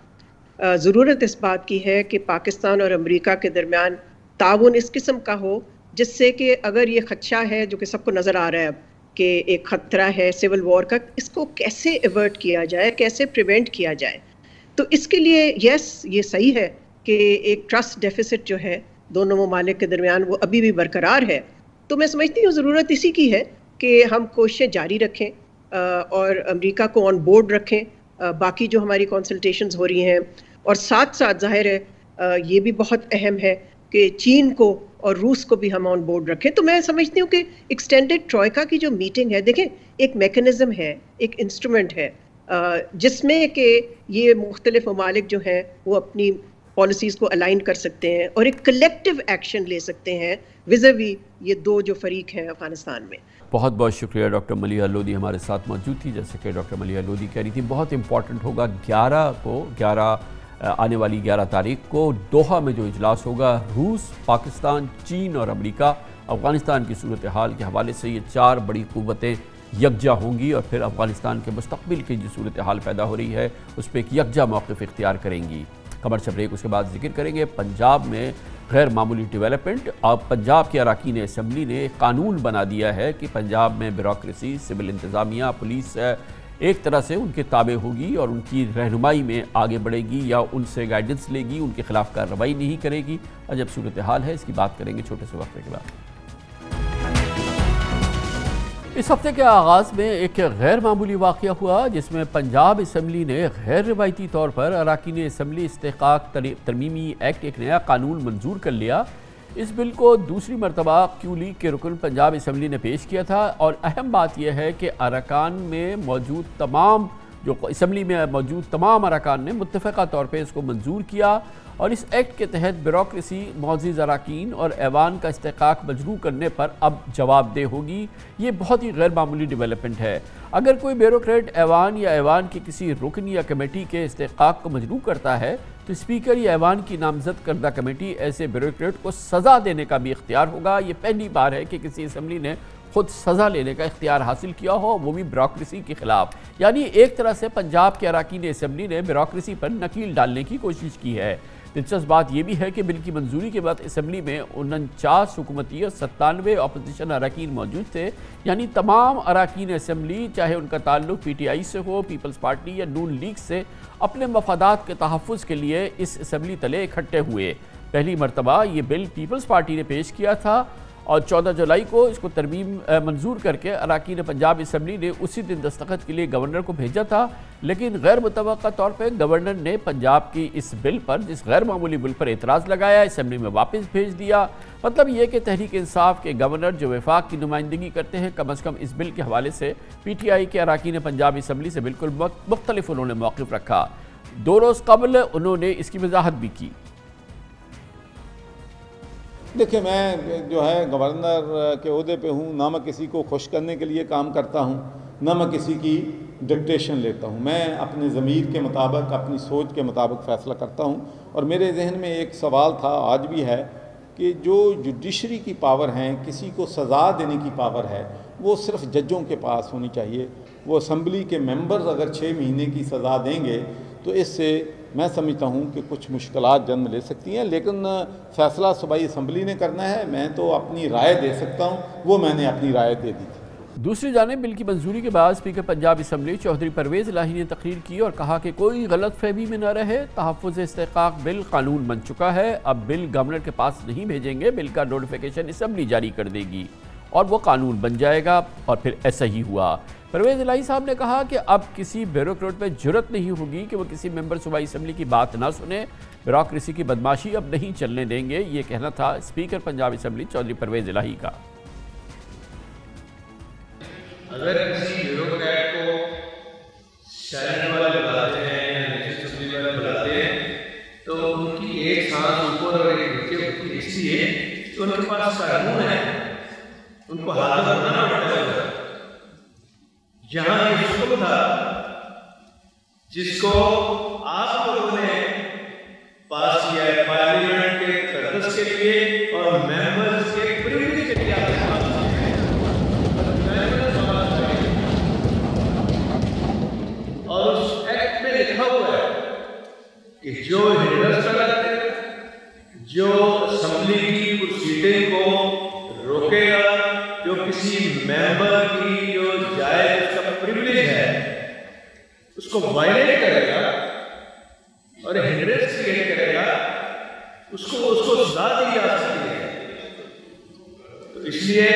ضرورت اس بات کی ہے کہ پاکستان اور امریکہ کے درمیان تعاون اس قسم کا ہو جس سے کہ اگر یہ خدشہ ہے جو کہ سب کو نظر آ رہا ہے اب کہ ایک خطرہ ہے سول وار کا، اس کو کیسے ایورٹ کیا جائے، کیسے پریونٹ کیا جائے۔ تو اس کے لیے یس، یہ صحیح ہے کہ ایک ٹرسٹ ڈیفیسٹ جو ہے دونوں ممالک کے درمیان وہ ابھی بھی برقرار ہے، تو میں سمجھتی ہوں ضرورت اسی کی ہے کہ ہم کوششیں جاری رکھیں اور امریکہ کو آن بورڈ رکھیں، باقی جو ہماری کنسلٹیشنز ہو رہی ہیں، اور ساتھ ساتھ ظاہر ہے یہ بھی بہت اہم ہے کہ چین کو اور روس کو بھی ہم آن بورڈ رکھیں۔ تو میں سمجھتی ہوں کہ ایکسٹینڈڈ ٹروئکا کی جو میٹنگ ہے، دیکھیں ایک میکنزم ہے، ایک انسٹرومنٹ ہے جس میں کہ یہ مختلف ممالک جو ہیں وہ اپنی پالیسیز کو الائن کر سکتے ہیں اور ایک کلیکٹیو ایکشن لے سکتے ہیں ویزاوی یہ دو جو فریق ہیں افغانستان میں۔ بہت بہت شکریہ ڈاکٹر ملیحہ لودھی ہمارے ساتھ موجود تھی۔ جیسے کہ ڈاکٹر ملیحہ لودھی کہہ رہی تھی، بہت امپورٹنٹ ہوگا 11 آنے والی 11 تاریخ کو دوحہ میں جو اجلاس ہوگا، روس، پاکستان، چین اور امریکہ افغانستان کی صورتحال کے حوالے سے یہ 4 بڑی قوتیں یکجا ہوں گی، اور پھر افغانستان کے مستقبل کی جو صورتحال پیدا ہو رہی ہے اس پہ ایک یکجا موقف اختیار کریں گی۔ کمرشل بریک، اس کے بعد ذکر کریں گے پنجاب میں غیر معمولی ڈیولپمنٹ۔ اب پنجاب کے اراکین اسمبلی نے ایک قانون بنا دیا ہے کہ پنجاب میں بیوروکریسی، سول انتظامیہ، پولیس ایک طرح سے ان کے تابع ہوگی اور ان کی رہنمائی میں آگے بڑھے گی یا ان سے گائیڈنس لے گی، ان کے خلاف کارروائی نہیں کرے گی۔ عجب صورتحال ہے، اس کی بات کریں گے چھوٹے سے وقفے کے بعد۔ اس ہفتے کے آغاز میں ایک غیر معمولی واقعہ ہوا جس میں پنجاب اسمبلی نے غیر روایتی طور پر اراکین اسمبلی استحقاق ترمیمی ایکٹ، ایک نیا قانون منظور کر لیا۔ اس بل کو دوسری مرتبہ کیو لیگ کے رکن پنجاب اسمبلی نے پیش کیا تھا، اور اہم بات یہ ہے کہ اراکان میں موجود اسمبلی میں موجود تمام اراکان نے متفقہ طور پہ اس کو منظور کیا، اور اس ایکٹ کے تحت بیوروکریسی معزز اراکین اور ایوان کا استحقاق مجروح کرنے پر اب جواب دہ ہوگی۔ یہ بہت ہی غیر معمولی ڈیولپمنٹ ہے۔ اگر کوئی بیوروکریٹ ایوان یا ایوان کی کسی رکن یا کمیٹی کے استحقاق کو مجروح کرتا ہے تو اسپیکر یا ایوان کی نامزد کردہ کمیٹی ایسے بیوروکریٹ کو سزا دینے کا بھی اختیار ہوگا۔ یہ پہلی بار ہے کہ کسی اسمبلی نے خود سزا لینے کا اختیار حاصل کیا ہو، وہ بھی بیوروکریسی کے خلاف۔ یعنی ایک طرح سے پنجاب کے اراکین اسمبلی نے بیوروکریسی پر نکیل ڈالنے کی کوشش کی ہے۔ دلچسپ بات یہ بھی ہے کہ بل کی منظوری کے بعد اسمبلی میں 49 حکومتی اور 97 اپوزیشن اراکین موجود تھے، یعنی تمام اراکین اسمبلی چاہے ان کا تعلق پی ٹی آئی سے ہو، پیپلز پارٹی یا نون لیگ سے، اپنے مفادات کے تحفظ کے لیے اس اسمبلی تلے اکٹھے ہوئے۔ پہلی مرتبہ یہ بل پیپلز پارٹی نے پیش کیا تھا اور 14 جولائی کو اس کو ترمیم منظور کر کے اراکین پنجاب اسمبلی نے اسی دن دستخط کے لیے گورنر کو بھیجا تھا، لیکن غیر متوقع طور پہ گورنر نے پنجاب کی اس بل پر، جس غیر معمولی بل پر اعتراض لگایا، اسمبلی میں واپس بھیج دیا۔ مطلب یہ کہ تحریک انصاف کے گورنر جو وفاق کی نمائندگی کرتے ہیں، کم از کم اس بل کے حوالے سے پی ٹی آئی کے اراکین پنجاب اسمبلی سے بالکل مختلف انہوں نے موقف رکھا۔ 2 روز قبل انہوں نے اس کی وضاحت بھی کی۔ دیکھیں، میں جو ہے گورنر کے عہدے پہ ہوں، نہ میں کسی کو خوش کرنے کے لیے کام کرتا ہوں، نہ میں کسی کی ڈکٹیشن لیتا ہوں۔ میں اپنے ضمیر کے مطابق، اپنی سوچ کے مطابق فیصلہ کرتا ہوں۔ اور میرے ذہن میں ایک سوال تھا، آج بھی ہے، کہ جو جوڈیشری کی پاور ہیں، کسی کو سزا دینے کی پاور ہے، وہ صرف ججوں کے پاس ہونی چاہیے۔ وہ اسمبلی کے ممبرز اگر 6 مہینے کی سزا دیں گے تو اس سے میں سمجھتا ہوں کہ کچھ مشکلات جنم لے سکتی ہیں، لیکن فیصلہ صوبائی اسمبلی نے کرنا ہے۔ میں تو اپنی رائے دے سکتا ہوں، وہ میں نے اپنی رائے دے دی تھی۔ دوسری جانب بل کی منظوری کے بعد اسپیکر پنجاب اسمبلی چودھری پرویز الہی نے تقریر کی اور کہا کہ کوئی غلط فہمی میں نہ رہے، تحفظ استحقاق بل قانون بن چکا ہے، اب بل گورنر کے پاس نہیں بھیجیں گے، بل کا نوٹیفیکیشن اسمبلی جاری کر دے گی اور وہ قانون بن جائے گا، اور پھر ایسا ہی ہوا۔ پرویز الہی صاحب نے کہا کہ اب کسی بیوروکریٹ پہ جرت نہیں ہوگی کہ وہ کسی ممبر صوبائی اسمبلی کی بات نہ سنے، بیوروکریسی کی بدماشی اب نہیں چلنے دیں گے۔ یہ کہنا تھا اسپیکر پنجاب اسمبلی چودھری پرویز الہی کا۔ اگر کسی بیوروکریٹ کو سائلنٹ والے بلاتے ہیں یا نیشنل اسمبلی والے بلاتے ہیں تو ان کی ایک سانس اوپر اور ایک نیچے ان کی ہسٹری ہے کہ ان کے پاس قانون ہے، ان کو حاضر کرنا پڑتا ہے۔ جہاں یہ حکم تھا جس کو آپ لوگوں نے پاس کیا ہے پارلیمنٹ کے تقدس کے لیے اور ممبرز کے پریویلیج کے لیے، آپ کے پاس اور اس ایکٹ میں لکھا ہوا ہے کہ جو ہنڈرنس کرتے ہیں، جو اسمبلی کی پروسیڈنگ کو روکے گا، جو کسی ممبر کی جو جائز اس کا پریویلیج ہے اس کو وائلیٹ کرے گا اور ہنڈرنس کریٹ کرے گا، اس کو سزا دی جا سکتی ہے۔ تو اس لیے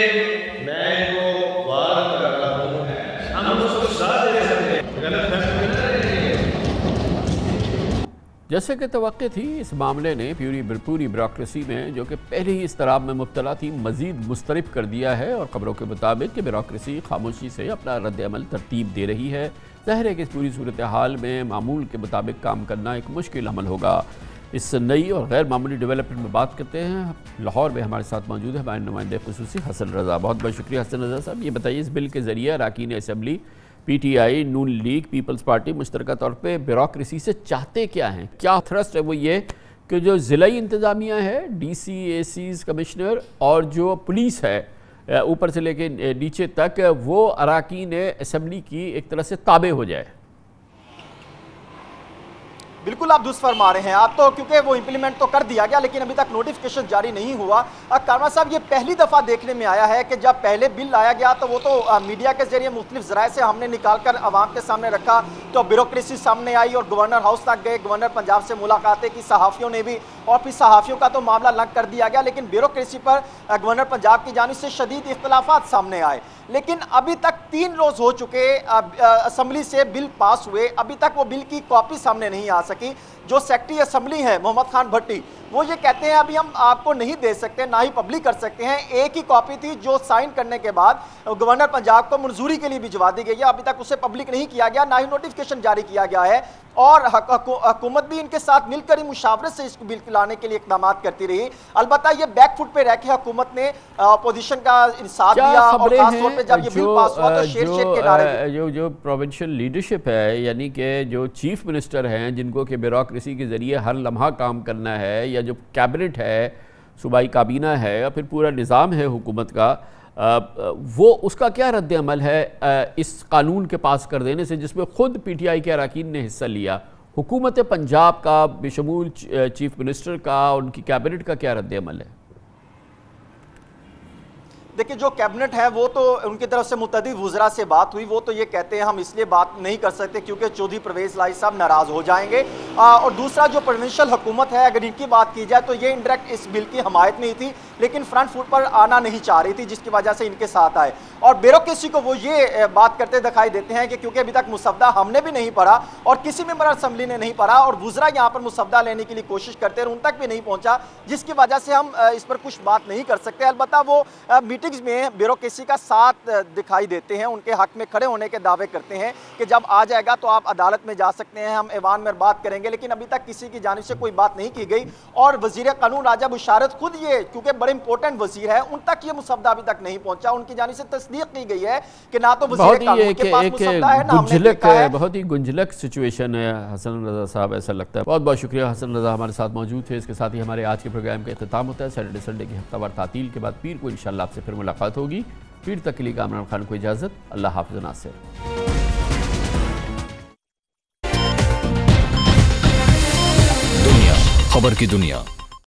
میں ان کو بار کر رہا ہوں، ہم اس کو سزا دے سکتے ہیں، غلط فہمی نہ رہے۔ جیسے کہ توقع تھی، اس معاملے نے پوری بیوروکریسی میں جو کہ پہلے ہی اضطراب میں مبتلا تھی مزید مضطرب کر دیا ہے، اور خبروں کے مطابق کہ بیوروکریسی خاموشی سے اپنا رد عمل ترتیب دے رہی ہے۔ ظاہر ہے کہ اس پوری صورتحال میں معمول کے مطابق کام کرنا ایک مشکل عمل ہوگا۔ اس نئی اور غیر معمولی ڈیولپمنٹ میں بات کرتے ہیں۔ لاہور میں ہمارے ساتھ موجود ہے ہمارے نمائندے خصوصی حسن رضا۔ بہت بہت شکریہ حسن رضا صاحب۔ یہ بتائیے، اس بل کے ذریعے اراکین assembly P T I, Noon League, Peoples Party مشترکہ طور پہ بیوروکریسی سے چاہتے کیا ہیں؟ کیا تھرسٹ ہے وہ یہ کہ جو ضلعی انتظامیہ ہے، ڈی سی، اے سیز، کمشنر اور جو پولیس ہے اوپر سے لے کے نیچے تک، وہ اراکین اسمبلی کی ایک طرح سے تابع ہو جائے؟ بالکل آپ درست فرما رہے ہیں آپ تو، کیونکہ وہ امپلیمنٹ تو کر دیا گیا لیکن ابھی تک نوٹیفیکیشن جاری نہیں ہوا۔ کامران صاحب، یہ پہلی دفعہ دیکھنے میں آیا ہے کہ جب پہلے بل لایا گیا تو وہ تو میڈیا کے ذریعے مختلف ذرائع سے ہم نے نکال کر عوام کے سامنے رکھا، تو بیوروکریسی سامنے آئی اور گورنر ہاؤس تک گئے، گورنر پنجاب سے ملاقاتیں کی صحافیوں نے بھی، اور پھر صحافیوں کا تو معاملہ لنک کر دیا گیا، لیکن بیوروکریسی پر گورنر پنجاب کی جانب سے شدید اختلافات سامنے آئے۔ لیکن ابھی تک 3 روز ہو چکے اسمبلی سے بل پاس ہوئے، ابھی تک وہ بل کی کاپی سامنے نہیں آ سکی۔ جو سیکرٹری اسمبلی ہیں محمد خان بھٹی، وہ یہ کہتے ہیں ابھی ہم آپ کو نہیں دے سکتے، نہ ہی پبلک کر سکتے ہیں۔ ایک ہی کاپی تھی جو سائن کرنے کے بعد گورنر پنجاب کو منظوری کے لیے بھجوا دی گئی ہے، ابھی تک اسے پبلک نہیں کیا گیا، نہ ہی نوٹیفیکیشن جاری کیا گیا ہے، اور حکومت بھی ان کے ساتھ مل کر ہی مشاورت سے اس بل لانے کے لیے اقدامات کرتی رہی۔ البتہ یہ بیک فٹ پہ رہ کے حکومت نے اپوزیشن کا انصاف دیا، اور خاص طور پہ جب یہ بل پاس ہوا تو شیر شیر کے نعرے جو پروونشل لیڈرشپ ہے، یعنی کہ جو چیف منسٹر ہیں جن کو کہ بیوروکریسی کے ذریعے ہر لمحہ کام کرنا ہے، یا جو کیبنٹ ہے، صوبائی کابینہ ہے، یا پھر پورا نظام ہے حکومت کا، وہ اس کا کیا رد عمل ہے اس قانون کے پاس کر دینے سے جس میں خود پی ٹی آئی کے اراکین نے حصہ لیا؟ حکومت پنجاب کا بشمول چیف منسٹر کا، ان کی کیبنٹ کا کیا رد عمل ہے؟ دیکھیں جو کیبنٹ ہے وہ تو ان کی طرف سے متعدد وزراء سے بات ہوئی، وہ تو یہ کہتے ہیں ہم اس لیے بات نہیں کر سکتے کیونکہ چودھری پرویز لائی صاحب ناراض ہو جائیں گے، اور دوسرا جو پروونشل حکومت ہے اگر ان کی بات کی جائے تو یہ انڈائریکٹ اس بل کی حمایت میں ہی تھی لیکن فرنٹ فٹ پر آنا نہیں چاہ رہی تھی، جس کی وجہ سے ان کے ساتھ آئے۔ اور بیوروکریسی کو وہ یہ بات کرتے دکھائی دیتے ہیں کہ کیونکہ ابھی تک مسودہ ہم نے بھی نہیں پڑھا اور کسی ممبر اسمبلی نے نہیں پڑھا، اور وزراء یہاں پر مسودہ لینے کے لیے کوشش کرتے ہیں ان تک بھی نہیں پہنچا، جس کی وجہ سے ہم اس پر کچھ بات نہیں کر سکتے۔ البتہ وہ میٹنگز میں بیوروکریسی کا ساتھ دکھائی دیتے ہیں، ان کے حق میں کھڑے ہونے کے دعوے کرتے ہیں کہ جب آ جائے گا تو آپ عدالت میں جا سکتے ہیں، ہم ایوان میں بات کریں گے، لیکن ابھی تک کسی کی جانب سے کوئی بات نہیں کی گئی۔ اور وزیر قانون راجہ بشارت خود یہ کیونکہ بڑے امپورٹنٹ وزیر ہے، ان تک یہ مسودہ ابھی تک نہیں پہنچا، ان کی جانب سے تصدیق کی گئی ہے کہ نہ تو وزیر قانون کے پاس مسودہ ہے، نہ ہم نے دیکھا ہے۔ بہت ہی گنجلک سچویشن ہے حسن رضا صاحب، ایسا لگتا ہے۔ بہت بہت شکریہ حسن رضا ہمارے ساتھ موجود تھے۔ اس کے ساتھ ہی ہمارے آج کے پروگرام کا اختتام ہوتا ہے۔ سیٹرڈے سنڈے کی ہفتہ وار تعطیل کے بعد پیر کو انشاءاللہ آپ سے پھر ملاقات ہوگی۔ پیر تک کے لیے کامران خان کو اجازت، اللہ حافظ ناصر۔ دنیا خبر کی دنیا